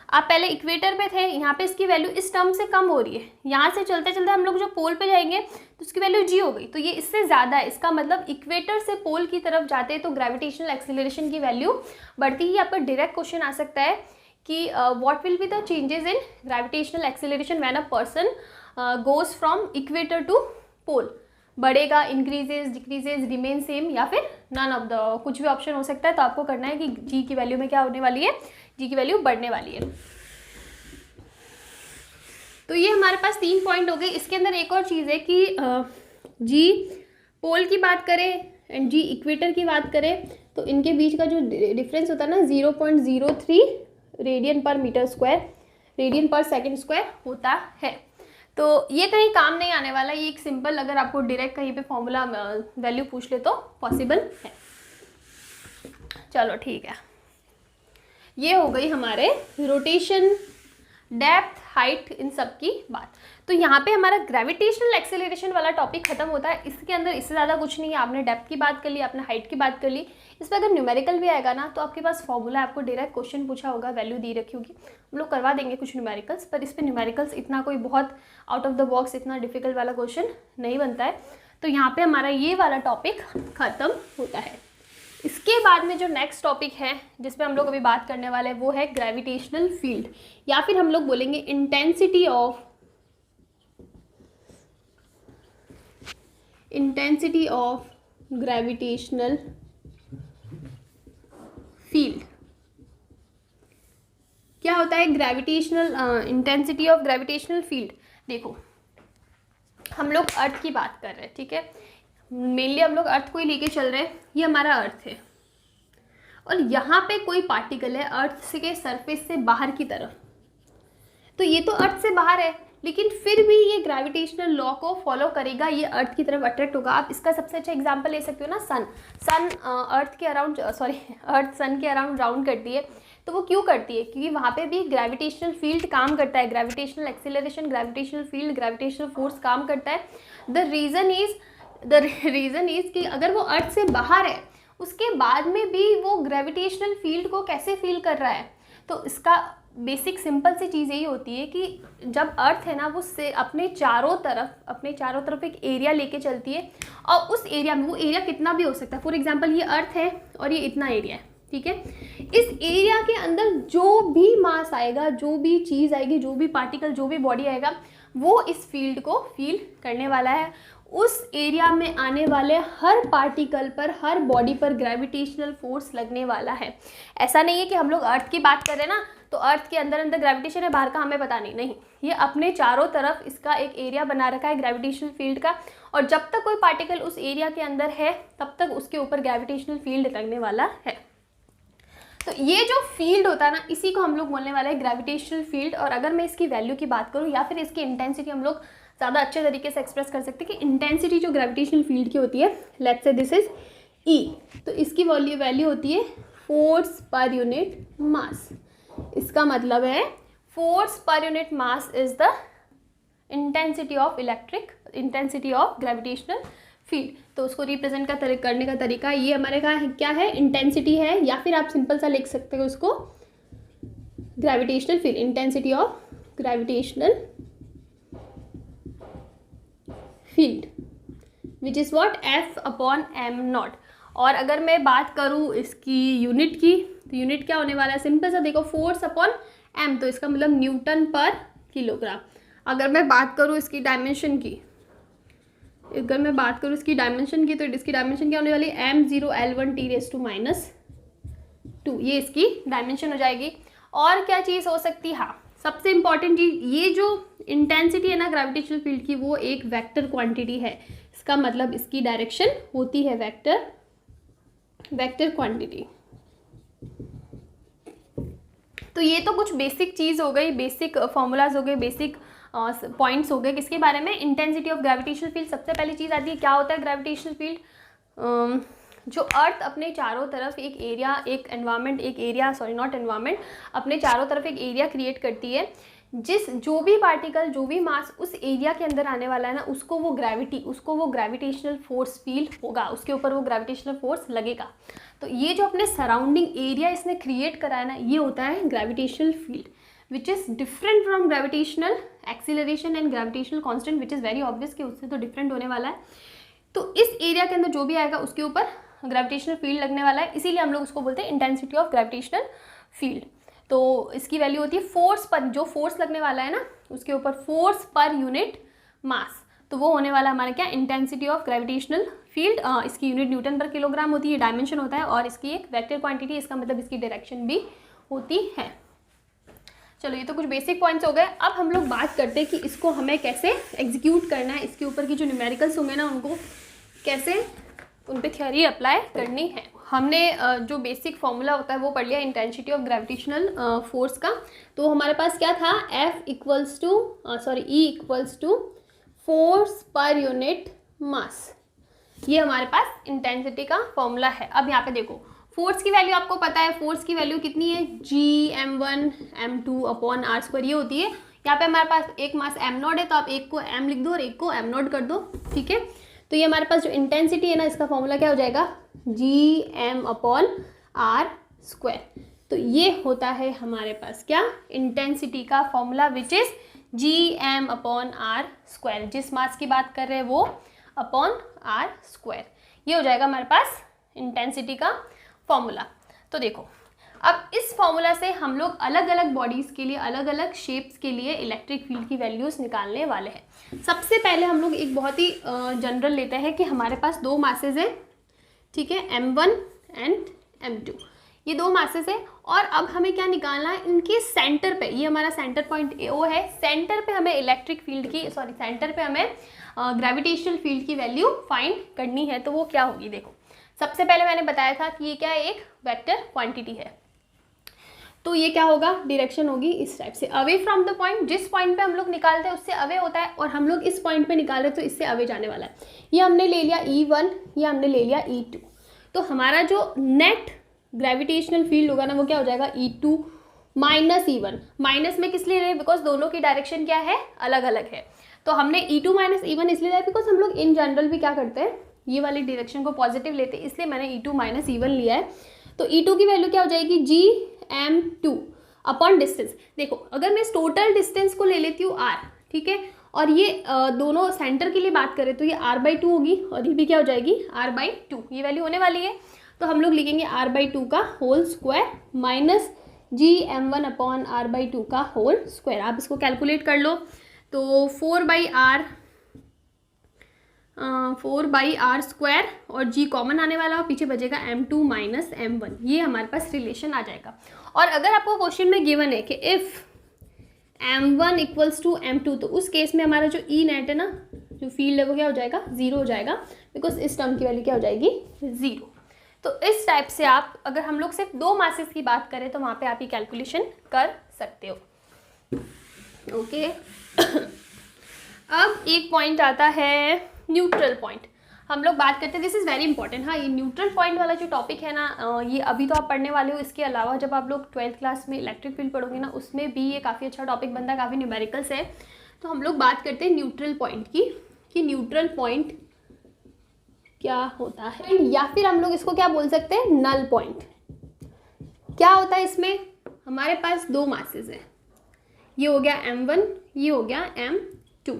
Speaker 1: आप पहले इक्वेटर पे थे, यहाँ पे इसकी वैल्यू इस टर्म से कम हो रही है, यहाँ से चलते चलते हम लोग जो पोल पे जाएंगे तो उसकी वैल्यू G हो गई, तो ये इससे ज़्यादा है। इसका मतलब इक्वेटर से पोल की तरफ जाते हैं तो ग्रेविटेशनल एक्सेलरेशन की वैल्यू बढ़ती ही। आपका डायरेक्ट क्वेश्चन आ सकता है कि what will be the changes in gravitational acceleration when a person goes from equator to pole, बढ़ेगा, इंक्रीजेज, डिक्रीजेज, रिमेन सेम, या फिर नन ऑफ द, कुछ भी ऑप्शन हो सकता है। तो आपको करना है कि G की वैल्यू में क्या होने वाली है, G की वैल्यू बढ़ने वाली है। तो ये हमारे पास 3 पॉइंट हो गए। इसके अंदर एक और चीज़ है कि G पोल की बात करें एंड G इक्वेटर की बात करें, तो इनके बीच का जो डिफरेंस होता है ना, 0.03 रेडियन पर मीटर स्क्वायर, रेडियन पर सेकेंड स्क्वायर होता है। तो ये कहीं काम नहीं आने वाला, ये एक सिंपल, अगर आपको डायरेक्ट कहीं पे फॉर्मूला वैल्यू पूछ ले तो पॉसिबल है। चलो ठीक है, ये हो गई हमारे रोटेशन डेप्थ, हाइट, इन सब की बात। तो यहाँ पे हमारा ग्रेविटेशनल एक्सेलरेशन वाला टॉपिक खत्म होता है। इसके अंदर इससे ज़्यादा कुछ नहीं है। आपने डेप्थ की बात कर ली, आपने हाइट की बात कर ली। इस पर अगर न्यूमेरिकल भी आएगा ना तो आपके पास फॉर्मूला, आपको डायरेक्ट क्वेश्चन पूछा होगा, वैल्यू दी रखी होगी, हम लोग करवा देंगे कुछ न्यूमेरिकल्स, पर इस पर न्यूमेरिकल्स इतना कोई बहुत आउट ऑफ द बॉक्स इतना डिफिकल्ट वाला क्वेश्चन नहीं बनता है। तो यहाँ पे हमारा ये वाला टॉपिक खत्म होता है। इसके बाद में जो नेक्स्ट टॉपिक है जिस पे हम लोग अभी बात करने वाले हैं वो है ग्रेविटेशनल फील्ड, या फिर हम लोग बोलेंगे इंटेंसिटी ऑफ ग्रेविटेशनल फील्ड। क्या होता है gravitational intensity of gravitational field? देखो, हम लोग अर्थ की बात कर रहे हैं, ठीक है, मेनली हम लोग अर्थ को ही लेके चल रहे हैं। ये हमारा अर्थ है और यहाँ पे कोई पार्टिकल है अर्थ के सरफेस से बाहर की तरफ, तो ये तो अर्थ से बाहर है लेकिन फिर भी ये ग्रेविटेशनल लॉ को फॉलो करेगा, ये अर्थ की तरफ अट्रैक्ट होगा। आप इसका सबसे अच्छा एग्जांपल ले सकते हो ना, सन अर्थ के अराउंड, अर्थ सन के अराउंड राउंड करती है। तो वो क्यों करती है? क्योंकि वहाँ पे भी ग्रेविटेशनल फील्ड काम करता है, gravitational acceleration, gravitational field, gravitational force काम करता है। द रीज़न इज़ कि अगर वो अर्थ से बाहर है उसके बाद में भी वो ग्रेविटेशनल फील्ड को कैसे फील कर रहा है। तो इसका बेसिक सिंपल सी चीज़ यही होती है कि जब अर्थ है ना वो से अपने चारों तरफ एक एरिया लेके चलती है, और उस एरिया में, वो एरिया कितना भी हो सकता है, फॉर एग्जांपल ये अर्थ है और ये इतना एरिया है, ठीक है, इस एरिया के अंदर जो भी मास आएगा, जो भी चीज़ आएगी, जो भी पार्टिकल, जो भी बॉडी आएगा, वो इस फील्ड को फील करने वाला है। उस एरिया में आने वाले हर पार्टिकल पर, हर बॉडी पर ग्रेविटेशनल फोर्स लगने वाला है। ऐसा नहीं है कि हम लोग अर्थ की बात कर रहे हैं ना तो अर्थ के अंदर ग्रेविटेशन है, बाहर का हमें पता नहीं, ये अपने चारों तरफ इसका एक एरिया बना रखा है ग्रेविटेशनल फील्ड का, और जब तक कोई पार्टिकल उस एरिया के अंदर है तब तक उसके ऊपर ग्रेविटेशनल फील्ड लगने वाला है। तो ये जो फील्ड होता है ना, इसी को हम लोग बोलने वाला है ग्रेविटेशनल फील्ड। और अगर मैं इसकी वैल्यू की बात करूँ या फिर इसकी इंटेंसिटी, हम लोग ज़्यादा अच्छे तरीके से एक्सप्रेस कर सकते हैं कि इंटेंसिटी जो ग्रेविटेशनल फील्ड की होती है, let's say this is E, तो इसकी वैल्यू होती है फोर्स पर यूनिट मास। इसका मतलब है force per unit mass is the intensity of gravitational field. तो उसको रिप्रेजेंट करने का तरीका ये हमारे क्या है, इंटेंसिटी है, या फिर आप सिंपल सा लिख सकते हो उसको gravitational field, intensity of gravitational field which is what F/m0। और अगर मैं बात करूँ इसकी यूनिट की, तो यूनिट क्या होने वाला है, सिंपल सा देखो, फोर्स अपॉन m, तो इसका मतलब न्यूटन पर किलोग्राम। अगर मैं बात करूँ इसकी डायमेंशन की, तो इसकी डायमेंशन क्या होने वाली है, m0L1T⁻², ये इसकी डायमेंशन हो जाएगी। और क्या चीज़ हो सकती है, हाँ, सबसे इंपॉर्टेंट चीज़, ये जो इंटेंसिटी है ना ग्रेविटेशनल फील्ड की, वो एक वेक्टर क्वांटिटी है। इसका मतलब इसकी डायरेक्शन होती है वेक्टर क्वांटिटी। तो ये तो कुछ बेसिक चीज़ हो गई, बेसिक फॉर्मूलाज हो गए, बेसिक पॉइंट्स हो गए किसके बारे में, इंटेंसिटी ऑफ ग्रेविटेशनल फील्ड। सबसे पहली चीज़ आती है, क्या होता है ग्रेविटेशनल फील्ड? जो अर्थ अपने चारों तरफ एक एरिया, अपने चारों तरफ एक एरिया क्रिएट करती है, जो भी पार्टिकल, जो भी मास उस एरिया के अंदर आने वाला है ना, उसको वो ग्रेविटेशनल फोर्स फील होगा, उसके ऊपर वो ग्रेविटेशनल फोर्स लगेगा। तो ये जो अपने सराउंडिंग एरिया इसने क्रिएट करा है ना, ये होता है gravitational field, which is different from gravitational acceleration and gravitational constant, which is very obvious कि उससे तो डिफरेंट होने वाला है। तो इस एरिया के अंदर जो भी आएगा उसके ऊपर ग्रेविटेशनल फील्ड लगने वाला है, इसीलिए हम लोग उसको बोलते हैं इंटेंसिटी ऑफ ग्रेविटेशनल फील्ड। तो इसकी वैल्यू होती है फोर्स पर, जो फोर्स लगने वाला है ना उसके ऊपर फोर्स पर यूनिट मास, तो वो होने वाला हमारा क्या, इंटेंसिटी ऑफ ग्रेविटेशनल फील्ड। इसकी यूनिट न्यूटन पर किलोग्राम होती है, डायमेंशन होता है, और इसकी एक वेक्टर क्वांटिटी, इसका मतलब इसकी डायरेक्शन भी होती है। चलो, ये तो कुछ बेसिक पॉइंट्स हो गए। अब हम लोग बात करते हैं कि इसको हमें कैसे एग्जीक्यूट करना है, इसके ऊपर की जो न्यूमेरिकल्स होंगे ना उनको कैसे, उन पे थ्योरी अप्लाई करनी है। हमने जो बेसिक फॉर्मूला होता है वो पढ़ लिया इंटेंसिटी ऑफ ग्रेविटेशनल फोर्स का। तो हमारे पास क्या था, E = force per unit mass, ये हमारे पास इंटेंसिटी का फॉर्मूला है। अब यहाँ पे देखो, फोर्स की वैल्यू आपको पता है, फोर्स की वैल्यू कितनी है, Gm1 m2 upon r square ये होती है। यहाँ पे हमारे पास एक मास m0 है, तो आप एक को m लिख दो और एक को m0 कर दो, ठीक है। तो ये हमारे पास जो इंटेंसिटी है ना, इसका फॉर्मूला क्या हो जाएगा, Gm अपॉन आर स्क्वायर। तो ये होता है हमारे पास क्या, इंटेंसिटी का formula, which is Gm upon r square. जिस मास की बात कर रहे हैं वो अपॉन आर स्क्वायर, ये हो जाएगा हमारे पास इंटेंसिटी का फॉर्मूला। तो देखो अब इस फॉर्मूला से हम लोग अलग अलग बॉडीज़ के लिए, अलग अलग शेप्स के लिए इलेक्ट्रिक फील्ड की वैल्यूज़ निकालने वाले हैं। सबसे पहले हम लोग एक बहुत ही जनरल लेते हैं कि हमारे पास दो मासेज हैं, ठीक है, m1 एंड m2, ये दो मासेज है। और अब हमें क्या निकालना है, इनके सेंटर पे, ये हमारा सेंटर पॉइंट ओ है, सेंटर पे हमें इलेक्ट्रिक फील्ड की, सॉरी सेंटर पे हमें ग्रेविटेशनल फील्ड की वैल्यू फाइंड करनी है। तो वो क्या होगी, देखो सबसे पहले मैंने बताया था कि ये क्या है, एक वेक्टर क्वांटिटी है। तो ये क्या होगा, डायरेक्शन होगी इस टाइप से, अवे फ्रॉम द पॉइंट, जिस पॉइंट पे हम लोग निकालते हैं उससे अवे होता है, और हम लोग इस पॉइंट पे निकाल रहे हैं तो इससे अवे जाने वाला है। ये हमने ले लिया E1, ये हमने ले लिया E2। तो हमारा जो नेट ग्रेविटेशनल फील्ड होगा ना, वो क्या हो जाएगा, E2 माइनस E1। माइनस में किस लिए रहे, बिकॉज दोनों की डायरेक्शन क्या है, अलग अलग है। तो हमने E2 माइनस E1 इसलिए लिया बिकॉज हम लोग इन जनरल भी क्या करते हैं, ये वाली डायरेक्शन को पॉजिटिव लेते हैं, इसलिए मैंने E2 माइनस E1 लिया है। तो E2 की वैल्यू क्या हो जाएगी, Gm2 अपॉन डिस्टेंस। देखो अगर मैं इस टोटल डिस्टेंस को ले लेती हूँ r, ठीक है, और ये दोनों सेंटर के लिए बात करें तो ये r/2 होगी, और ये भी क्या हो जाएगी, r/2, ये वैल्यू होने वाली है। तो हम लोग लिखेंगे r/2 का whole square minus Gm1 upon r/2 का होल स्क्वायर। आप इसको कैलकुलेट कर लो, तो 4/r स्क्वायर और g कॉमन आने वाला, और पीछे बचेगा m2 माइनस m1, ये हमारे पास रिलेशन आ जाएगा। और अगर आपको क्वेश्चन में गिवन है कि if m1 equals to m2, तो उस केस में हमारा जो ई नेट है ना, जो फील्ड है वो क्या हो जाएगा, ज़ीरो हो जाएगा, बिकॉज इस टर्म की वैल्यू क्या हो जाएगी, ज़ीरो। तो इस टाइप से आप, अगर हम लोग सिर्फ दो मासेस की बात करें तो वहाँ पे आप ये कैलकुलेशन कर सकते हो, ओके। अब एक पॉइंट आता है न्यूट्रल पॉइंट, हम लोग बात करते हैं, दिस इज़ वेरी इंपॉर्टेंट। हाँ, ये न्यूट्रल पॉइंट वाला जो टॉपिक है ना, ये अभी तो आप पढ़ने वाले हो, इसके अलावा जब आप लोग 12th क्लास में इलेक्ट्रिक फील्ड पढ़ोगे ना, उसमें भी ये काफ़ी अच्छा टॉपिक बनता है, काफ़ी न्यूमेरिकल्स है। तो हम लोग बात करते हैं न्यूट्रल पॉइंट की, कि न्यूट्रल पॉइंट क्या होता है, या फिर हम लोग इसको क्या बोल सकते हैं, नल पॉइंट। क्या होता है इसमें, हमारे पास दो मासेस हैं, ये हो गया m1, ये हो गया m2।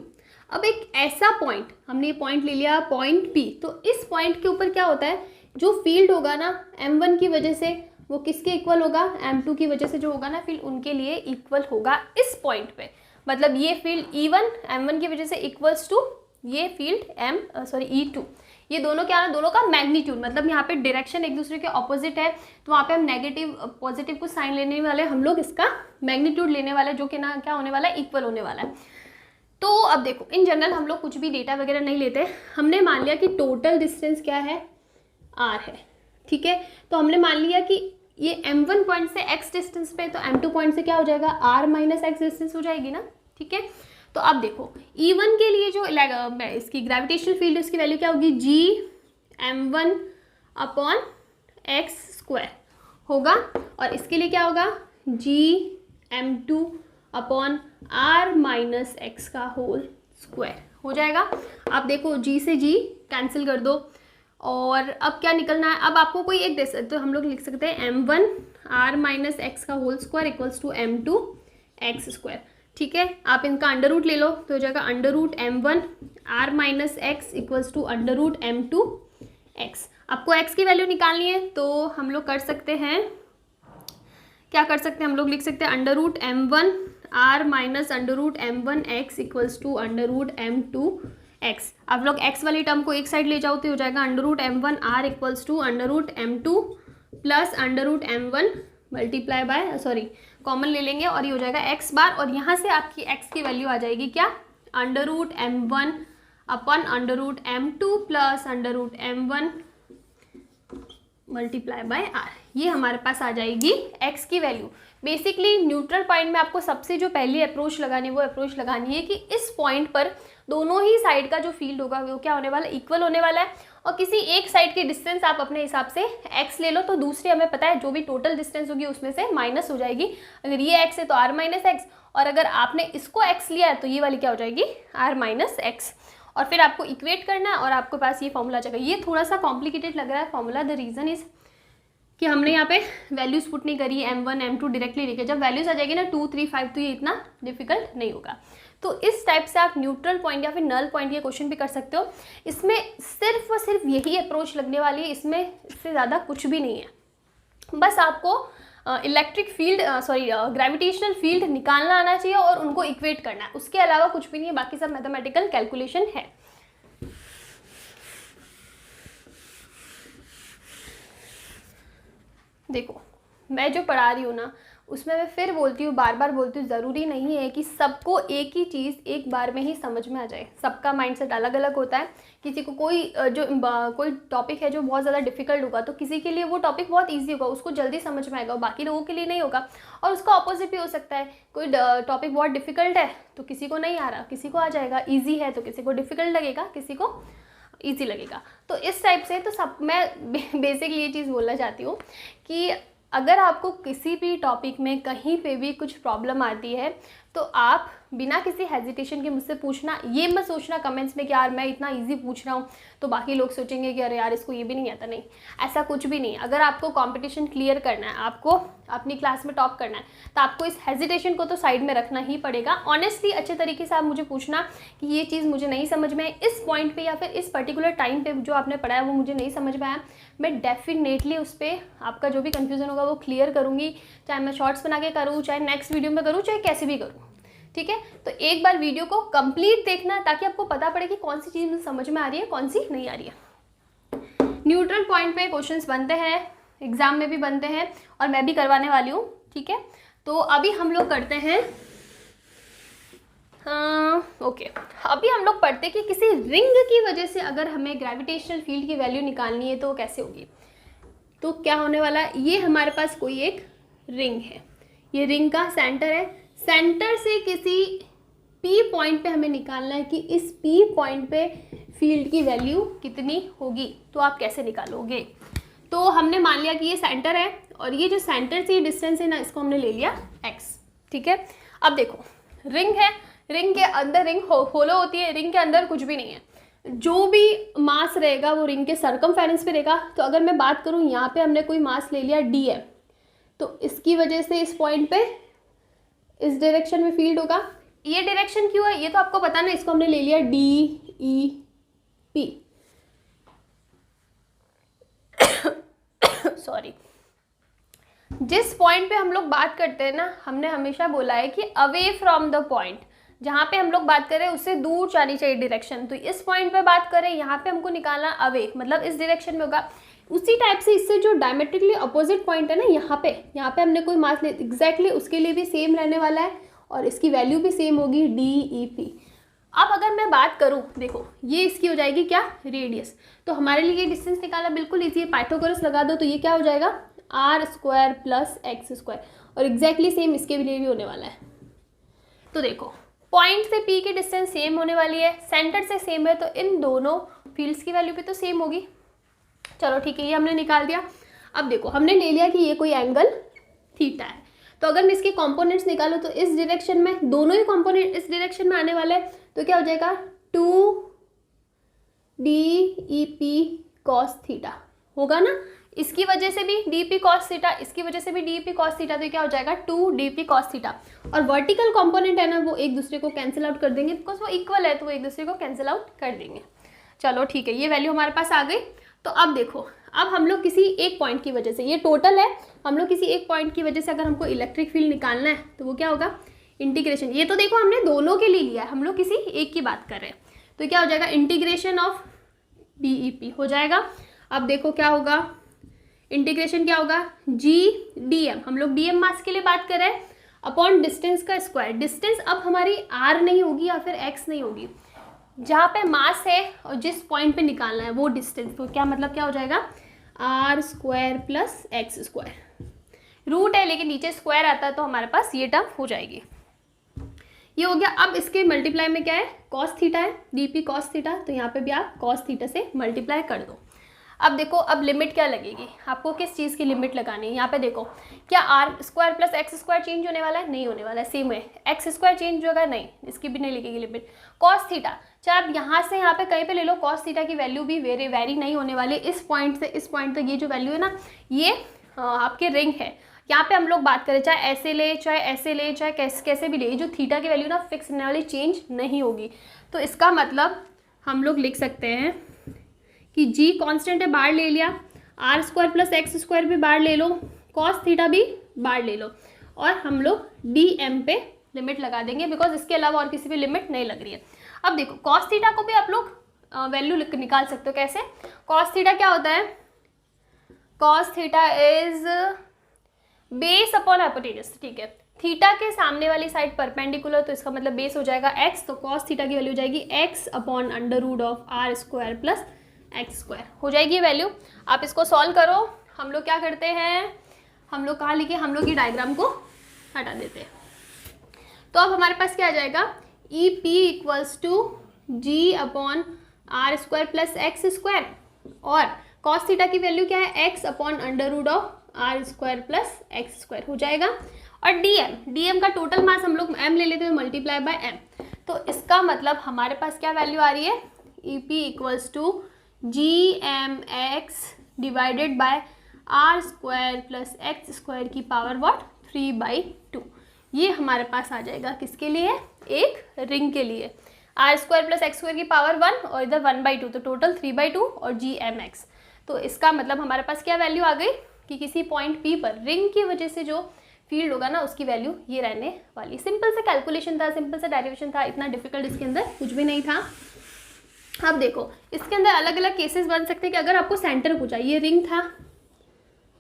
Speaker 1: अब एक ऐसा पॉइंट, हमने ये पॉइंट ले लिया पॉइंट P, तो इस पॉइंट के ऊपर क्या होता है, जो फील्ड होगा ना m1 की वजह से, वो किसके इक्वल होगा, m2 की वजह से जो होगा ना फील्ड, उनके लिए इक्वल होगा इस पॉइंट पे। मतलब ये फील्ड E1 m1 की वजह से इक्वल्स टू ये फील्ड E2। ये दोनों क्या है, दोनों का मैग्नीट्यूड, मतलब यहाँ पे डायरेक्शन एक दूसरे के ऑपोजिट है, तो वहाँ पे हम नेगेटिव पॉजिटिव को साइन लेने वाले, हम लोग इसका मैग्नीट्यूड लेने वाले, जो कि ना क्या होने वाला है, इक्वल होने वाला है। तो अब देखो, इन जनरल हम लोग कुछ भी डेटा वगैरह नहीं लेते, हमने मान लिया कि टोटल डिस्टेंस क्या है, r है, ठीक है। तो हमने मान लिया कि ये m1 पॉइंट से x डिस्टेंस पे, तो m2 पॉइंट से क्या हो जाएगा, r माइनस x डिस्टेंस हो जाएगी ना, ठीक है। तो अब देखो E1 के लिए जो इसकी ग्रेविटेशनल फील्ड, उसकी वैल्यू क्या होगी, Gm1 अपॉन x स्क्वायर होगा, और इसके लिए क्या होगा, Gm2 upon r minus x का होल स्क्वायर हो जाएगा। अब देखो g से g कैंसिल कर दो, और अब क्या निकलना है, अब आपको कोई एक दे सकते, तो हम लोग लिख सकते हैं m1 r माइनस x का whole square equals to m2 x square, ठीक है। आप इनका अंडर रूट ले लो, तो हो जाएगा under root m1 r minus x equals to under root m2 x। आपको x की वैल्यू निकालनी है, तो हम लोग कर सकते हैं, क्या कर सकते हैं, हम लोग लिख सकते हैं under root m1 r minus under root m1 x equals to under root m2 x। आप लोग x वाली टर्म को एक साइड ले जाओ, तो हो जाएगा under root m1 r equals to under root m2 plus under root m1 multiply by, sorry common ले लेंगे, और ये हो जाएगा x बार, और यहाँ से आपकी x की वैल्यू आ जाएगी क्या, under root m1 upon under root m2 plus under root m1 multiply by r। ये हमारे पास आ जाएगी x की वैल्यू। बेसिकली न्यूट्रल पॉइंट में आपको सबसे जो पहली अप्रोच लगानी है, वो अप्रोच लगानी है कि इस पॉइंट पर दोनों ही साइड का जो फील्ड होगा वो क्या होने वाला है, इक्वल होने वाला है। और किसी एक साइड की डिस्टेंस आप अपने हिसाब से x ले लो, तो दूसरी हमें पता है जो भी टोटल डिस्टेंस होगी उसमें से माइनस हो जाएगी। अगर ये x है तो r माइनस एक्स, और अगर आपने इसको x लिया है तो ये वाली क्या हो जाएगी r माइनस एक्स। और फिर आपको इक्वेट करना है और आपके पास ये फॉर्मूला चाहिए। ये थोड़ा सा कॉम्प्लिकेटेड लग रहा है फॉर्मूला, द रीज़न इज़ कि हमने यहाँ पे वैल्यूज़ पुट नहीं करी, m1 m2 डायरेक्टली लिखे। जब वैल्यूज़ आ जाएगी ना 2 3 5 तो ये इतना डिफिकल्ट नहीं होगा। तो इस टाइप से आप न्यूट्रल पॉइंट या फिर नल पॉइंट के क्वेश्चन भी कर सकते हो। इसमें सिर्फ और सिर्फ यही अप्रोच लगने वाली है, इसमें इससे ज़्यादा कुछ भी नहीं है। बस आपको इलेक्ट्रिक फील्ड ग्रेविटेशनल फील्ड निकालना आना चाहिए और उनको इक्वेट करना है, उसके अलावा कुछ भी नहीं है। बाकी सब मैथमेटिकल कैलकुलेशन है। देखो मैं जो पढ़ा रही हूँ ना उसमें मैं फिर बोलती हूँ, बार बार बोलती हूँ, ज़रूरी नहीं है कि सबको एक ही चीज़ एक बार में ही समझ में आ जाए। सबका माइंडसेट अलग अलग होता है। किसी को कोई टॉपिक है जो बहुत ज़्यादा डिफिकल्ट होगा तो किसी के लिए वो टॉपिक बहुत इजी होगा, उसको जल्दी समझ में आएगा, बाकी लोगों के लिए नहीं होगा। और उसका ऑपोजिट भी हो सकता है, कोई टॉपिक बहुत डिफिकल्ट है तो किसी को नहीं आ रहा, किसी को आ जाएगा। ईजी है तो किसी को डिफिकल्ट लगेगा, किसी को ईजी लगेगा। तो इस टाइप से तो सब मैं बेसिकली ये चीज़ बोलना चाहती हूँ कि अगर आपको किसी भी टॉपिक में कहीं पे भी कुछ प्रॉब्लम आती है तो आप बिना किसी हेजिटेशन के मुझसे पूछना। ये मत सोचना कमेंट्स में कि यार मैं इतना इजी पूछ रहा हूँ तो बाकी लोग सोचेंगे कि अरे यार इसको ये भी नहीं आता। नहीं, ऐसा कुछ भी नहीं। अगर आपको कंपटीशन क्लियर करना है, आपको अपनी क्लास में टॉप करना है, तो आपको इस हेजिटेशन को तो साइड में रखना ही पड़ेगा। ऑनेस्टली अच्छे तरीके से आप मुझे पूछना कि ये चीज़ मुझे नहीं समझ में, इस पॉइंट पर या फिर इस पर्टिकुलर टाइम पर जो आपने पढ़ाया वो मुझे नहीं समझ में आया, मैं डेफिनेटली उस पर आपका जो भी कन्फ्यूज़न होगा वो क्लियर करूँगी। चाहे मैं शॉर्ट्स बना के करूँ, चाहे नेक्स्ट वीडियो में करूँ, चाहे कैसे भी करूँ। ठीक है, तो एक बार वीडियो को कंप्लीट देखना ताकि आपको पता पड़े कि कौन सी चीज़ मुझे समझ में आ रही है, कौन सी नहीं आ रही है। न्यूट्रल पॉइंट पे क्वेश्चंस बनते हैं, एग्जाम में भी बनते हैं और मैं भी करवाने वाली हूँ। ठीक है, तो अभी हम लोग करते हैं ओके, अभी हम लोग पढ़ते हैं कि किसी रिंग की वजह से अगर हमें ग्रेविटेशनल फील्ड की वैल्यू निकालनी है तो कैसे होगी। तो क्या होने वाला है, ये हमारे पास कोई एक रिंग है, ये रिंग का सेंटर है। सेंटर से किसी P पॉइंट पे हमें निकालना है कि इस P पॉइंट पे फील्ड की वैल्यू कितनी होगी। तो आप कैसे निकालोगे। तो हमने मान लिया कि ये सेंटर है और ये जो सेंटर से डिस्टेंस है ना, इसको हमने ले लिया x। ठीक है, अब देखो रिंग है, रिंग के अंदर रिंग होलो होती है, रिंग के अंदर कुछ भी नहीं है। जो भी मास रहेगा वो रिंग के सर्कमफेरेंस पे रहेगा। तो अगर मैं बात करूँ, यहाँ पे हमने कोई मास ले लिया d है, तो इसकी वजह से इस पॉइंट पे इस डायरेक्शन में फील्ड होगा। ये डायरेक्शन क्यों है ये तो आपको पता ना, इसको हमने ले लिया डी ई पी। सॉरी, जिस पॉइंट पे हम लोग बात करते हैं ना, हमने हमेशा बोला है कि अवे फ्रॉम द पॉइंट, जहाँ पे हम लोग बात करें उससे दूर जानी चाहिए डायरेक्शन। तो इस पॉइंट पे बात करें, यहाँ पे हमको निकालना अवे, मतलब इस डायरेक्शन में होगा। उसी टाइप से इससे जो डायमेट्रिकली अपोजिट पॉइंट है ना, यहाँ पे हमने कोई मास ले, एग्जैक्टली उसके लिए भी सेम रहने वाला है और इसकी वैल्यू भी सेम होगी डी ई पी। अब अगर मैं बात करूँ, देखो ये इसकी हो जाएगी क्या, रेडियस। तो हमारे लिए डिस्टेंस निकालना बिल्कुल ईजी है, पाइथागोरस लगा दो तो ये क्या हो जाएगा r square plus x square, और एग्जैक्टली सेम इसके लिए भी होने वाला है। तो देखो पॉइंट से पी की डिस्टेंस सेम होने वाली है, सेंटर से सेम है, तो इन दोनों फील्ड्स की वैल्यू भी तो सेम होगी। चलो ठीक है, ये हमने निकाल दिया। अब देखो हमने ले लिया कि ये कोई एंगल थीटा है, तो अगर मैं इसके कंपोनेंट्स निकालूं तो इस डायरेक्शन में दोनों ही कंपोनेंट इस डायरेक्शन में आने वाले हैं, तो क्या हो जाएगा 2 DEP cos थीटा होगा ना। इसकी वजह से भी DP cos थीटा, इसकी वजह से भी DP cos थीटा, तो क्या हो जाएगा 2DP cos थीटा। और वर्टिकल कंपोनेंट है ना, वो एक दूसरे को कैंसिल आउट कर देंगे, बिकॉज वो इक्वल है तो वो एक दूसरे को कैंसिल आउट कर देंगे। चलो ठीक है, ये वैल्यू हमारे पास आ गई। तो अब देखो, अब हम लोग किसी एक पॉइंट की वजह से, ये टोटल है, हम लोग किसी एक पॉइंट की वजह से अगर हमको इलेक्ट्रिक फील्ड निकालना है तो वो क्या होगा इंटीग्रेशन। ये तो देखो हमने दोनों के लिए लिया है, हम लोग किसी एक की बात कर रहे हैं, तो क्या हो जाएगा इंटीग्रेशन ऑफ DEP हो जाएगा। अब देखो क्या होगा, इंटीग्रेशन क्या होगा GDM, हम लोग DM मास के लिए बात कर रहे हैं, अपॉन डिस्टेंस का स्क्वायर। डिस्टेंस अब हमारी R नहीं होगी या फिर X नहीं होगी, जहाँ पे मास है और जिस पॉइंट पे निकालना है वो डिस्टेंस। तो क्या मतलब क्या हो जाएगा R square plus x square. Root है लेकिन नीचे स्क्वायर आता है तो हमारे पास ये टर्म हो जाएगी। ये हो गया। अब इसके मल्टीप्लाई में क्या है, कॉस थीटा है, dp कॉस थीटा, तो यहाँ पे भी आप कॉस थीटा से मल्टीप्लाई कर दो। अब देखो, अब लिमिट क्या लगेगी, आपको किस चीज़ की लिमिट लगानी है। यहाँ पे देखो, क्या r square plus x square change होने वाला है, नहीं होने वाला है, सेम है। एक्स स्क्वायर चेंज होगा, नहीं, इसकी भी नहीं लगेगी लिमिट। कॉस थीटा, चाहे आप यहाँ से यहाँ पे कहीं पे ले लो, कॉस थीटा की वैल्यू भी वेरी नहीं होने वाली। इस पॉइंट से इस पॉइंट तक ये जो वैल्यू है ना, ये आपके रिंग है। यहाँ पे हम लोग बात करें, चाहे ऐसे ले, चाहे ऐसे ले, चाहे कैसे भी ले, जो थीटा की वैल्यू ना फिक्स होने वाली, चेंज नहीं होगी। तो इसका मतलब हम लोग लिख सकते हैं कि जी कांस्टेंट है, बाहर ले लिया, r square plus x square भी बाहर ले लो, कॉस थीटा भी बाहर ले लो, और हम लोग डी एम पे लिमिट लगा देंगे, बिकॉज इसके अलावा और किसी भी लिमिट नहीं लग रही है। अब देखो, कॉस थीटा को भी आप लोग वैल्यू निकाल सकते हो। कैसे, कॉस थीटा क्या होता है, cos theta is base upon hypotenuse, ठीक है। थीटा के सामने वाली साइड परपेंडिकुलर, तो इसका मतलब बेस हो जाएगा एक्स, तो कॉस थीटा की वैल्यू हो जाएगी x upon under root of r square plus x square, हो जाएगी वैल्यू। आप इसको सॉल्व करो। हम लोग क्या करते हैं, हम लोग कहाँ लिखे, हम लोग ये डायग्राम को हटा देते हैं। तो अब हमारे पास क्या आ जाएगा, e p equals to g upon r square plus x square, और कॉस थीटा की वैल्यू क्या है, x upon under root of r square plus x square हो जाएगा। और डीएम का टोटल मास हम लोग एम ले लेते हैं, मल्टीप्लाई बाय एम। तो इसका मतलब हमारे पास क्या वैल्यू आ रही है, e p equals to g m x divided by r square plus x square की पावर व्हाट, 3/2। ये हमारे पास आ जाएगा किसके लिए, एक रिंग के लिए। R square plus x square की पावर 1 और इधर 1/2, तो टोटल 3/2 और जी एम एक्स। तो इसका मतलब हमारे पास क्या वैल्यू आ गई कि किसी पॉइंट पी पर रिंग की वजह से जो फील्ड होगा ना, उसकी वैल्यू ये रहने वाली। सिंपल सा कैलकुलेशन था, सिंपल सा डेरिवेशन था, इतना डिफिकल्ट इसके अंदर कुछ भी नहीं था। अब देखो, इसके अंदर अलग अलग केसेस बन सकते हैं कि अगर आपको सेंटर पूछा, ये रिंग था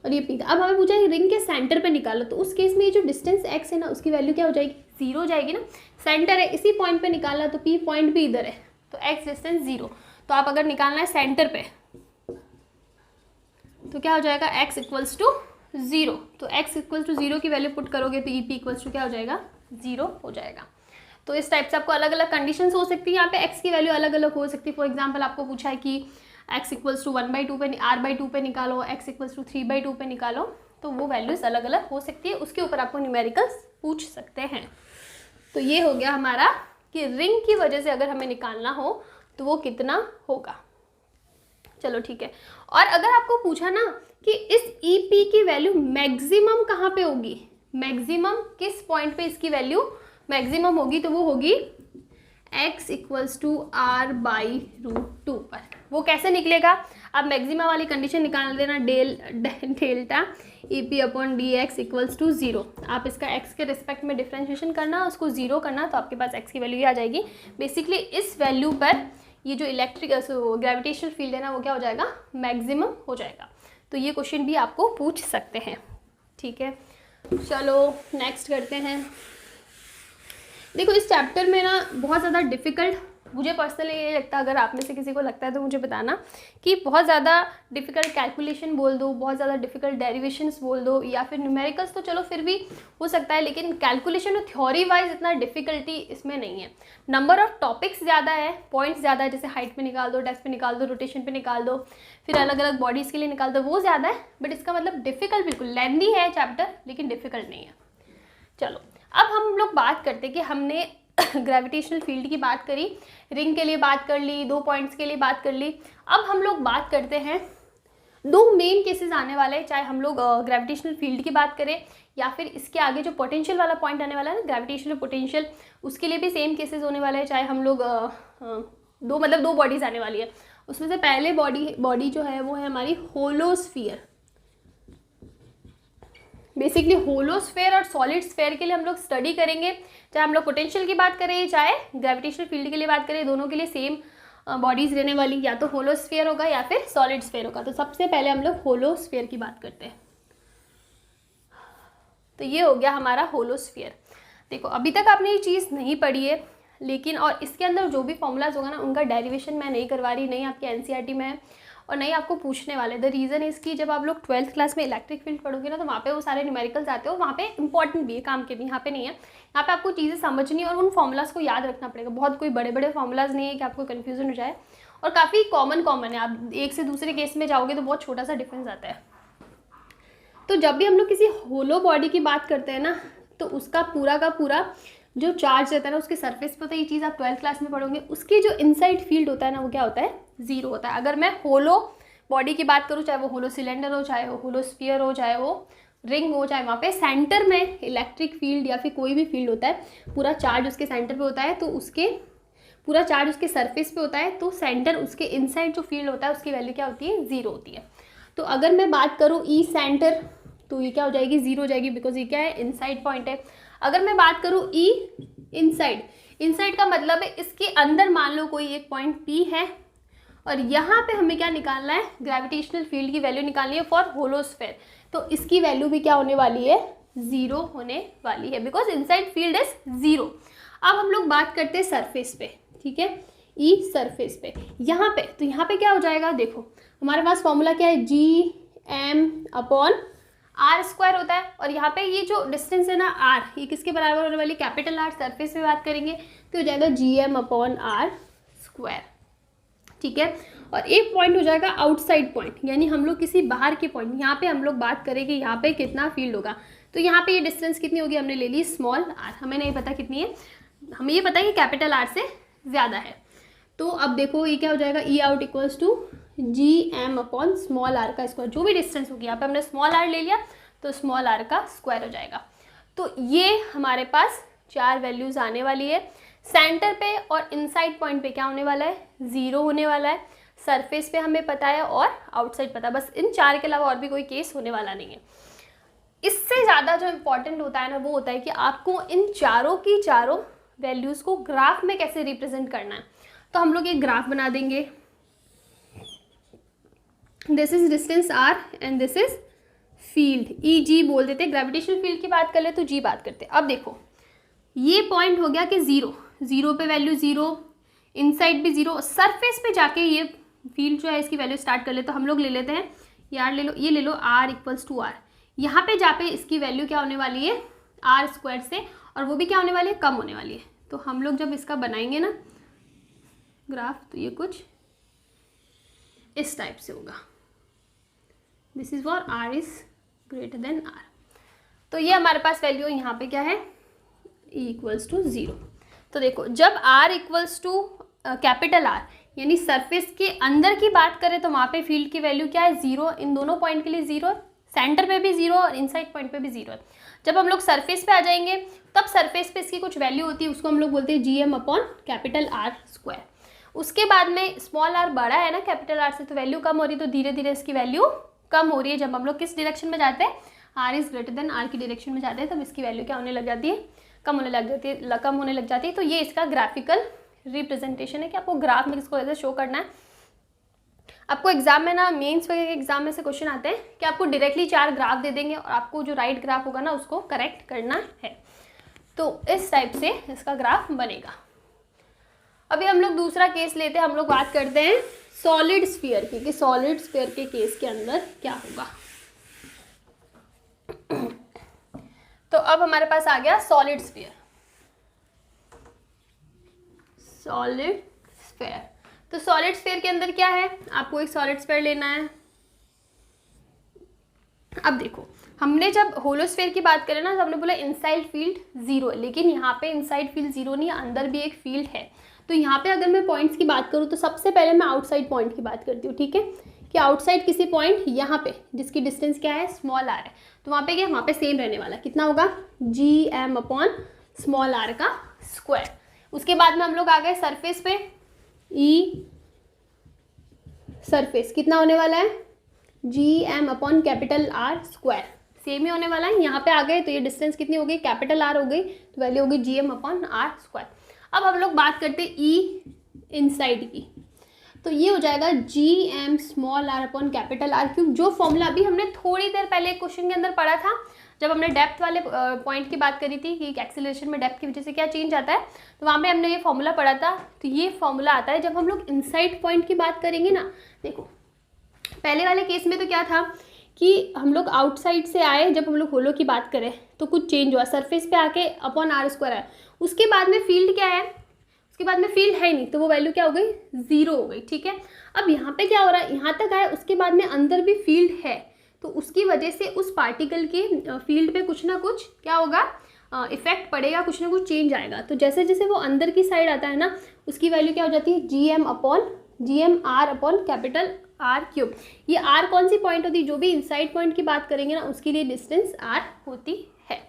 Speaker 1: और ये पी था, अब हमें पूछा है रिंग के सेंटर पे निकालो, तो उस केस में ये जो डिस्टेंस एक्स है ना, उसकी वैल्यू क्या हो जाएगी, 0 हो जाएगी ना। सेंटर है, इसी पॉइंट पे निकालना, तो पी पॉइंट भी इधर है, तो एक्स डिस्टेंस 0। तो आप अगर निकालना है सेंटर पे, तो क्या हो जाएगा, x इक्वल्स टू 0। तो x इक्वल्स टू 0 की वैल्यू पुट करोगे तो ई पी इक्वल्स टू क्या हो जाएगा, 0 हो जाएगा। तो इस टाइप से आपको अलग अलग कंडीशंस हो सकती है, यहाँ पे x की वैल्यू अलग अलग हो सकती है। फॉर एग्जांपल आपको पूछा है कि x इक्वल्स टू 1/2 पे, r/2 पे निकालो, x इक्वल्स टू 3/2 पे निकालो, तो वो वैल्यूज अलग अलग हो सकती है, उसके ऊपर आपको न्यूमेरिकल्स पूछ सकते हैं। तो ये हो गया हमारा कि रिंग की वजह से अगर हमें निकालना हो तो वो कितना होगा। चलो ठीक है। और अगर आपको पूछा ना कि इस ई पी की वैल्यू मैक्सिमम कहाँ पे होगी, मैक्सिमम किस पॉइंट पे इसकी वैल्यू मैक्सिमम होगी, तो वो होगी x इक्वल्स टू r/√2 पर। वो कैसे निकलेगा, आप मैक्सिमम वाली कंडीशन निकाल देना, delta e p upon d x equals to 0। आप इसका x के रिस्पेक्ट में डिफ्रेंशिएशन करना, उसको 0 करना, तो आपके पास x की वैल्यू ये आ जाएगी। बेसिकली इस वैल्यू पर ये जो इलेक्ट्रिक ग्रेविटेशनल फील्ड है ना, वो क्या हो जाएगा, मैक्सिमम हो जाएगा। तो ये क्वेश्चन भी आपको पूछ सकते हैं, ठीक है। चलो नेक्स्ट करते हैं। देखो, इस चैप्टर में ना बहुत ज़्यादा डिफ़िकल्ट, मुझे पर्सनली ये लगता है, अगर आप में से किसी को लगता है तो मुझे बताना, कि बहुत ज़्यादा डिफ़िकल्ट कैलकुलेशन बोल दो, बहुत ज़्यादा डिफ़िकल्ट डेरिवेशंस बोल दो, या फिर न्यूमेरिकल्स तो चलो फिर भी हो सकता है, लेकिन कैलकुलेशन और थ्योरी वाइज इतना डिफ़िकल्टी इसमें नहीं है। नंबर ऑफ टॉपिक्स ज़्यादा है, पॉइंट्स ज़्यादा है, जैसे हाइट पे निकाल दो, डेप्थ पे निकाल दो, रोटेशन पे निकाल दो, फिर अलग अलग बॉडीज़ के लिए निकाल दो, वो ज़्यादा है। बट इसका मतलब डिफ़िकल्ट बिल्कुल लेंदी है चैप्टर, लेकिन डिफ़िकल्ट नहीं है। चलो अब हम लोग बात करते कि हमने ग्रेविटेशनल फील्ड की बात करी, रिंग के लिए बात कर ली, 2 पॉइंट्स के लिए बात कर ली। अब हम लोग बात करते हैं, 2 मेन केसेस आने वाले हैं, चाहे हम लोग ग्रेविटेशनल फील्ड की बात करें या फिर इसके आगे जो पोटेंशियल वाला पॉइंट आने वाला है ना, ग्रेविटेशनल पोटेंशियल, उसके लिए भी सेम केसेस होने वाले हैं। चाहे हम लोग 2 बॉडीज़ आने वाली है, उसमें से पहले बॉडी जो है वो है हमारी होलोस्फीयर। बेसिकली होलोस्फेयर और सॉलिड स्फेयर के लिए हम लोग स्टडी करेंगे, चाहे हम लोग पोटेंशियल की बात करें, चाहे ग्रेविटेशनल फील्ड के लिए बात करें, दोनों के लिए सेम बॉडीज रहने वाली, या तो होलोस्फेयर होगा या फिर सॉलिड स्फेयर होगा। तो सबसे पहले हम लोग होलोस्फेयर की बात करते हैं। तो ये हो गया हमारा होलोस्फेयर। देखो, अभी तक आपने ये चीज़ नहीं पढ़ी है, लेकिन और इसके अंदर जो भी फॉर्मूलाज होगा ना, उनका डेरिवेशन मैं नहीं करवा रही, नहीं आपके एनसीईआरटी में है, और नहीं आपको पूछने वाले। द रीज़न इज़ कि जब आप लोग 12th क्लास में इलेक्ट्रिक फील्ड पढ़ोगे ना, तो वहाँ पे वो सारे न्यूमेरिकल्स आते हो, वहाँ पे इंपॉर्टेंट भी है, काम के भी, यहाँ पे नहीं है। यहाँ पे आपको चीज़ें समझनी और उन फॉर्मूलाज को याद रखना पड़ेगा। बहुत कोई बड़े बड़े फॉर्मूलाज नहीं है कि आपको कन्फ्यूजन हो जाए, और काफ़ी कॉमन है। आप एक से दूसरे केस में जाओगे तो बहुत छोटा सा डिफरेंस आता है। तो जब भी हम लोग किसी होलो बॉडी की बात करते हैं ना, तो उसका पूरा का पूरा जो चार्ज रहता है ना, उसके सरफेस पे होता है। ये चीज़ आप 12th क्लास में पढ़ोगे। उसकी जो इनसाइड फील्ड होता है ना, वो क्या होता है? 0 होता है। अगर मैं होलो बॉडी की बात करूँ, चाहे वो होलो सिलेंडर हो, चाहे वो होलो स्फीयर हो, चाहे वो रिंग हो, चाहे वहाँ पे सेंटर में इलेक्ट्रिक फील्ड या फिर कोई भी फील्ड होता है, पूरा चार्ज उसके सेंटर पे होता है, तो उसके पूरा चार्ज उसके सरफेस पे होता है, तो सेंटर उसके इनसाइड जो फील्ड होता है उसकी वैल्यू क्या होती है? 0 होती है। तो अगर मैं बात करूँ ई सेंटर, तो ये क्या हो जाएगी? 0 हो जाएगी, बिकॉज ये क्या है? इनसाइड पॉइंट है। अगर मैं बात करूँ ई इनसाइड, इनसाइड का मतलब है इसके अंदर मान लो कोई एक पॉइंट P है, और यहाँ पे हमें क्या निकालना है? ग्रेविटेशनल फील्ड की वैल्यू निकालनी है फॉर होलोस्फेयर। तो इसकी वैल्यू भी क्या होने वाली है? 0 होने वाली है, बिकॉज इनसाइड फील्ड इज 0। अब हम लोग बात करते हैं सरफेस पे, ठीक है, ई सरफेस पे। यहाँ पे तो यहाँ पे क्या हो जाएगा? देखो हमारे पास फॉर्मूला क्या है? Gm/r² होता है, और यहाँ पे ये जो डिस्टेंस है ना r, ये किसके बराबर होने वाली? Capital R। सरफेस पे बात करेंगे तो हो जाएगा Gm/r², ठीक है। और एक पॉइंट हो जाएगा आउटसाइड पॉइंट, यानी हम लोग किसी बाहर के पॉइंट, यहाँ पे हम लोग बात करेंगे यहाँ पे कितना फील्ड होगा। तो यहाँ पे ये डिस्टेंस कितनी होगी? हमने ले ली स्मॉल r, हमें नहीं पता कितनी है, हमें ये पता है कि कैपिटल R से ज़्यादा है। तो अब देखो ये क्या हो जाएगा? ई आउट इक्वल्स टू Gm/r का स्क्वायर। जो भी डिस्टेंस होगी, यहाँ पे हमने स्मॉल r ले लिया तो स्मॉल r का स्क्वायर हो जाएगा। तो ये हमारे पास 4 वैल्यूज़ आने वाली है। सेंटर पे और इनसाइड पॉइंट पे क्या होने वाला है? 0 होने वाला है। सरफेस पे हमें पता है और आउटसाइड पता है, बस इन 4 के अलावा और भी कोई केस होने वाला नहीं है। इससे ज़्यादा जो इम्पोर्टेंट होता है ना, वो होता है कि आपको इन चारों की चारों वैल्यूज़ को ग्राफ में कैसे रिप्रेजेंट करना है। तो हम लोग एक ग्राफ बना देंगे। This is distance r and this is field E, g बोल देते हैं। ग्रेविटेशनल फील्ड की बात कर ले तो जी बात करते हैं। अब देखो ये पॉइंट हो गया कि 0 पे वैल्यू 0, इनसाइड भी 0, सरफेस पे जाके ये फील्ड जो है इसकी वैल्यू स्टार्ट कर ले। तो हम लोग ले लेते हैं यार, ले लो ये ले लो r = r। यहाँ पे जा पे इसकी वैल्यू क्या होने वाली है? r² से, और वो भी क्या होने वाली है? कम होने वाली है। तो हम लोग जब इसका बनाएंगे ना ग्राफ, तो ये कुछ इस टाइप से होगा। This is for r is greater than r। तो ये हमारे पास वैल्यू यहाँ पे क्या है? e = 0। तो देखो जब r = कैपिटल R, यानी सरफेस के अंदर की बात करें, तो वहाँ पे फील्ड की वैल्यू क्या है? 0। इन दोनों पॉइंट के लिए 0, सेंटर पे भी 0 और इनसाइड पॉइंट पे भी 0 है। जब हम लोग सरफेस पे आ जाएंगे, तब सरफेस पे इसकी कुछ वैल्यू होती है, उसको हम लोग बोलते हैं Gm/R²। उसके बाद में स्मॉल r बड़ा है ना कैपिटल R से, तो वैल्यू कम हो रही है, तो धीरे धीरे इसकी वैल्यू कम हो रही है। जब हम लोग किस डायरेक्शन में जाते हैं? r is greater than r की डायरेक्शन में जाते हैं, तब इसकी वैल्यू क्या होने लग जाती है? कम होने लग जाती है। तो ये इसका ग्राफिकल रिप्रेजेंटेशन है कि आपको ग्राफ में इसको ऐसे शो करना है। आपको एग्जाम में ना, मेंस वगैरह के एग्जाम में से क्वेश्चन आते हैं कि आपको डायरेक्टली 4 ग्राफ दे देंगे, और आपको जो राइट ग्राफ होगा ना उसको करेक्ट करना है। तो इस टाइप से इसका ग्राफ बनेगा। अभी हम लोग दूसरा केस लेते हैं। हम लोग बात करते हैं सॉलिड स्फीयर की, कि सॉलिड स्फीयर के केस के अंदर क्या होगा। तो अब हमारे पास आ गया सॉलिड स्फीयर। सॉलिड स्फीयर, तो सॉलिड स्फीयर के अंदर क्या है? आपको एक सॉलिड स्फीयर लेना है। अब देखो हमने जब होलोस्फीयर की बात करें ना, तो हमने बोला इनसाइड फील्ड 0 है, लेकिन यहाँ पे इनसाइड फील्ड 0 नहीं है, अंदर भी एक फील्ड है। तो यहाँ पे अगर मैं पॉइंट्स की बात करूँ, तो सबसे पहले मैं आउटसाइड पॉइंट की बात करती हूँ, ठीक है, कि आउटसाइड किसी पॉइंट यहाँ पे जिसकी डिस्टेंस क्या है? स्मॉल r है, तो वहाँ पे क्या? वहाँ पे सेम रहने वाला कितना होगा? Gm/r का स्क्वायर। उसके बाद में हम लोग आ गए सरफेस पे। ई सरफेस कितना होने वाला है? Gm/R², सेम ही होने वाला है। यहाँ पे आ गए तो ये डिस्टेंस कितनी हो गई? कैपिटल R हो गई, तो वैल्यू होगी Gm/R²। अब हम लोग बात करते हैं ई इनसाइड की, तो ये हो जाएगा Gm/R/R क्योंकि जो फॉर्मूला अभी हमने थोड़ी देर पहले क्वेश्चन के अंदर पढ़ा था, जब हमने डेप्थ वाले पॉइंट की बात करी थी कि एक्सेलरेशन में डेप्थ की वजह से क्या चेंज आता है, तो वहाँ पे हमने ये फॉर्मूला पढ़ा था। तो ये फॉर्मूला आता है जब हम लोग इनसाइड पॉइंट की बात करेंगे ना। देखो पहले वाले केस में तो क्या था कि हम लोग आउटसाइड से आए, जब हम लोग होलो की बात करें तो कुछ चेंज हुआ, सरफेस पे आके अपॉन आर स्क्वायर आया, उसके बाद में फील्ड क्या है, उसके बाद में फील्ड है नहीं, तो वो वैल्यू क्या हो गई, 0 हो गई, ठीक है। अब यहाँ पे क्या हो रहा है, यहाँ तक आया, उसके बाद में अंदर भी फील्ड है, तो उसकी वजह से उस पार्टिकल के फील्ड पे कुछ ना कुछ क्या होगा, इफेक्ट पड़ेगा, कुछ ना कुछ चेंज आएगा। तो जैसे जैसे वो अंदर की साइड आता है ना, उसकी वैल्यू क्या हो जाती है, GM R upon capital R cube. ये R कौन सी पॉइंट होती है, जो भी इनसाइड पॉइंट की बात करेंगे ना, उसके लिए डिस्टेंस R होती है।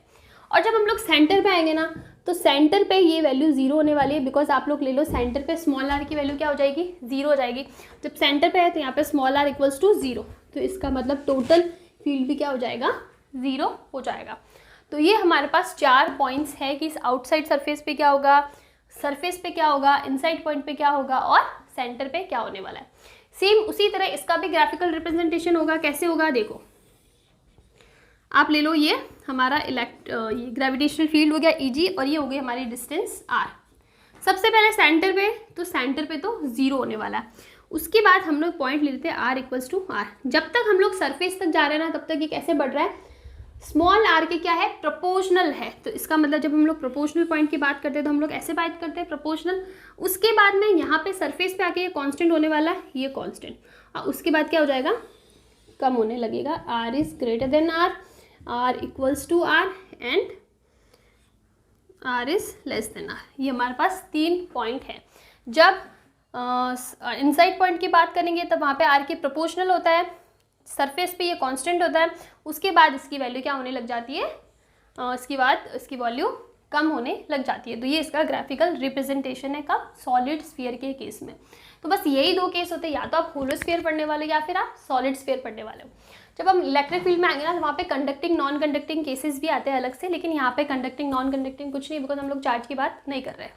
Speaker 1: और जब हम लोग सेंटर पे आएंगे ना, तो सेंटर पे ये वैल्यू 0 होने वाली है, बिकॉज आप लोग ले लो सेंटर पे स्मॉल r की वैल्यू क्या हो जाएगी, 0 हो जाएगी। जब सेंटर पे है तो यहाँ पे स्मॉल r इक्वल्स टू 0, तो इसका मतलब टोटल फील्ड भी क्या हो जाएगा, 0 हो जाएगा। तो ये हमारे पास 4 पॉइंट्स है कि इस आउटसाइड सरफेस पे क्या होगा, सरफेस पे क्या होगा, इनसाइड पॉइंट पे क्या होगा, और सेंटर पे क्या होने वाला है। सेम उसी तरह इसका भी ग्राफिकल रिप्रेजेंटेशन होगा। कैसे होगा, देखो आप ले लो, ये हमारा ये ग्रेविटेशनल फील्ड हो गया Eg, और ये हो गई हमारी डिस्टेंस R। सबसे पहले सेंटर पे, तो सेंटर पे तो 0 होने वाला है। उसके बाद हम लोग पॉइंट ले लेते हैं R इक्वल्स टू R। जब तक हम लोग सरफेस तक जा रहे हैं ना, तब तक ये कैसे बढ़ रहा है, स्मॉल r के क्या है, प्रोपोर्शनल है। तो इसका मतलब जब हम लोग प्रोपोर्शनल पॉइंट की बात करते हैं तो हम लोग ऐसे बात करते हैं, प्रोपोर्शनल। उसके बाद में यहाँ पे सरफेस पे आके ये कांस्टेंट होने वाला है, ये कांस्टेंट, और उसके बाद क्या हो जाएगा, कम होने लगेगा, r is greater than r, r equals to r, and r is less than r। ये हमारे पास 3 पॉइंट है। जब इनसाइड पॉइंट की बात करेंगे तब वहाँ पे r के प्रोपोर्शनल होता है, सरफेस पे ये कांस्टेंट होता है, उसके बाद इसकी वैल्यू क्या होने लग जाती है, इसके बाद इसकी वैल्यू कम होने लग जाती है। तो ये इसका ग्राफिकल रिप्रेजेंटेशन है कब, सॉलिड स्फीयर के केस में। तो बस यही 2 केस होते हैं, या तो आप होलो स्फीयर पढ़ने वाले हो या फिर आप सॉलिड स्फीयर पढ़ने वाले हो। जब हम इलेक्ट्रिक फील्ड में आएंगे ना, तो वहाँ पे कंडक्टिंग नॉन कंडक्टिंग केसेस भी आते हैं अलग से, लेकिन यहाँ पे कंडक्टिंग नॉन कंडक्टिंग कुछ नहीं, बिकॉज हम लोग चार्ज की बात नहीं कर रहे हैं।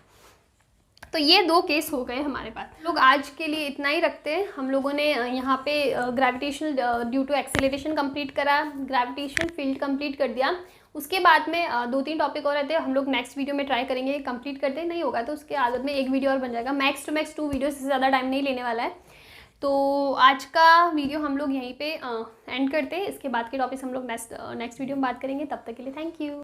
Speaker 1: तो ये 2 केस हो गए हमारे पास। लोग आज के लिए इतना ही रखते हैं। हम लोगों ने यहाँ पे gravitational due to acceleration complete करा, ग्रेविटेशनल फील्ड कंप्लीट कर दिया। उसके बाद में 2-3 टॉपिक और रहते हैं, हम लोग नेक्स्ट वीडियो में ट्राई करेंगे कंप्लीट करते। नहीं होगा तो उसके आदत में 1 वीडियो और बन जाएगा, मैक्स टू मैक्स 2 वीडियो से ज़्यादा टाइम नहीं लेने वाला है। तो आज का वीडियो हम लोग यहीं पे एंड करते हैं। इसके बाद के टॉपिक्स हम लोग नेक्स्ट वीडियो में बात करेंगे। तब तक के लिए थैंक यू।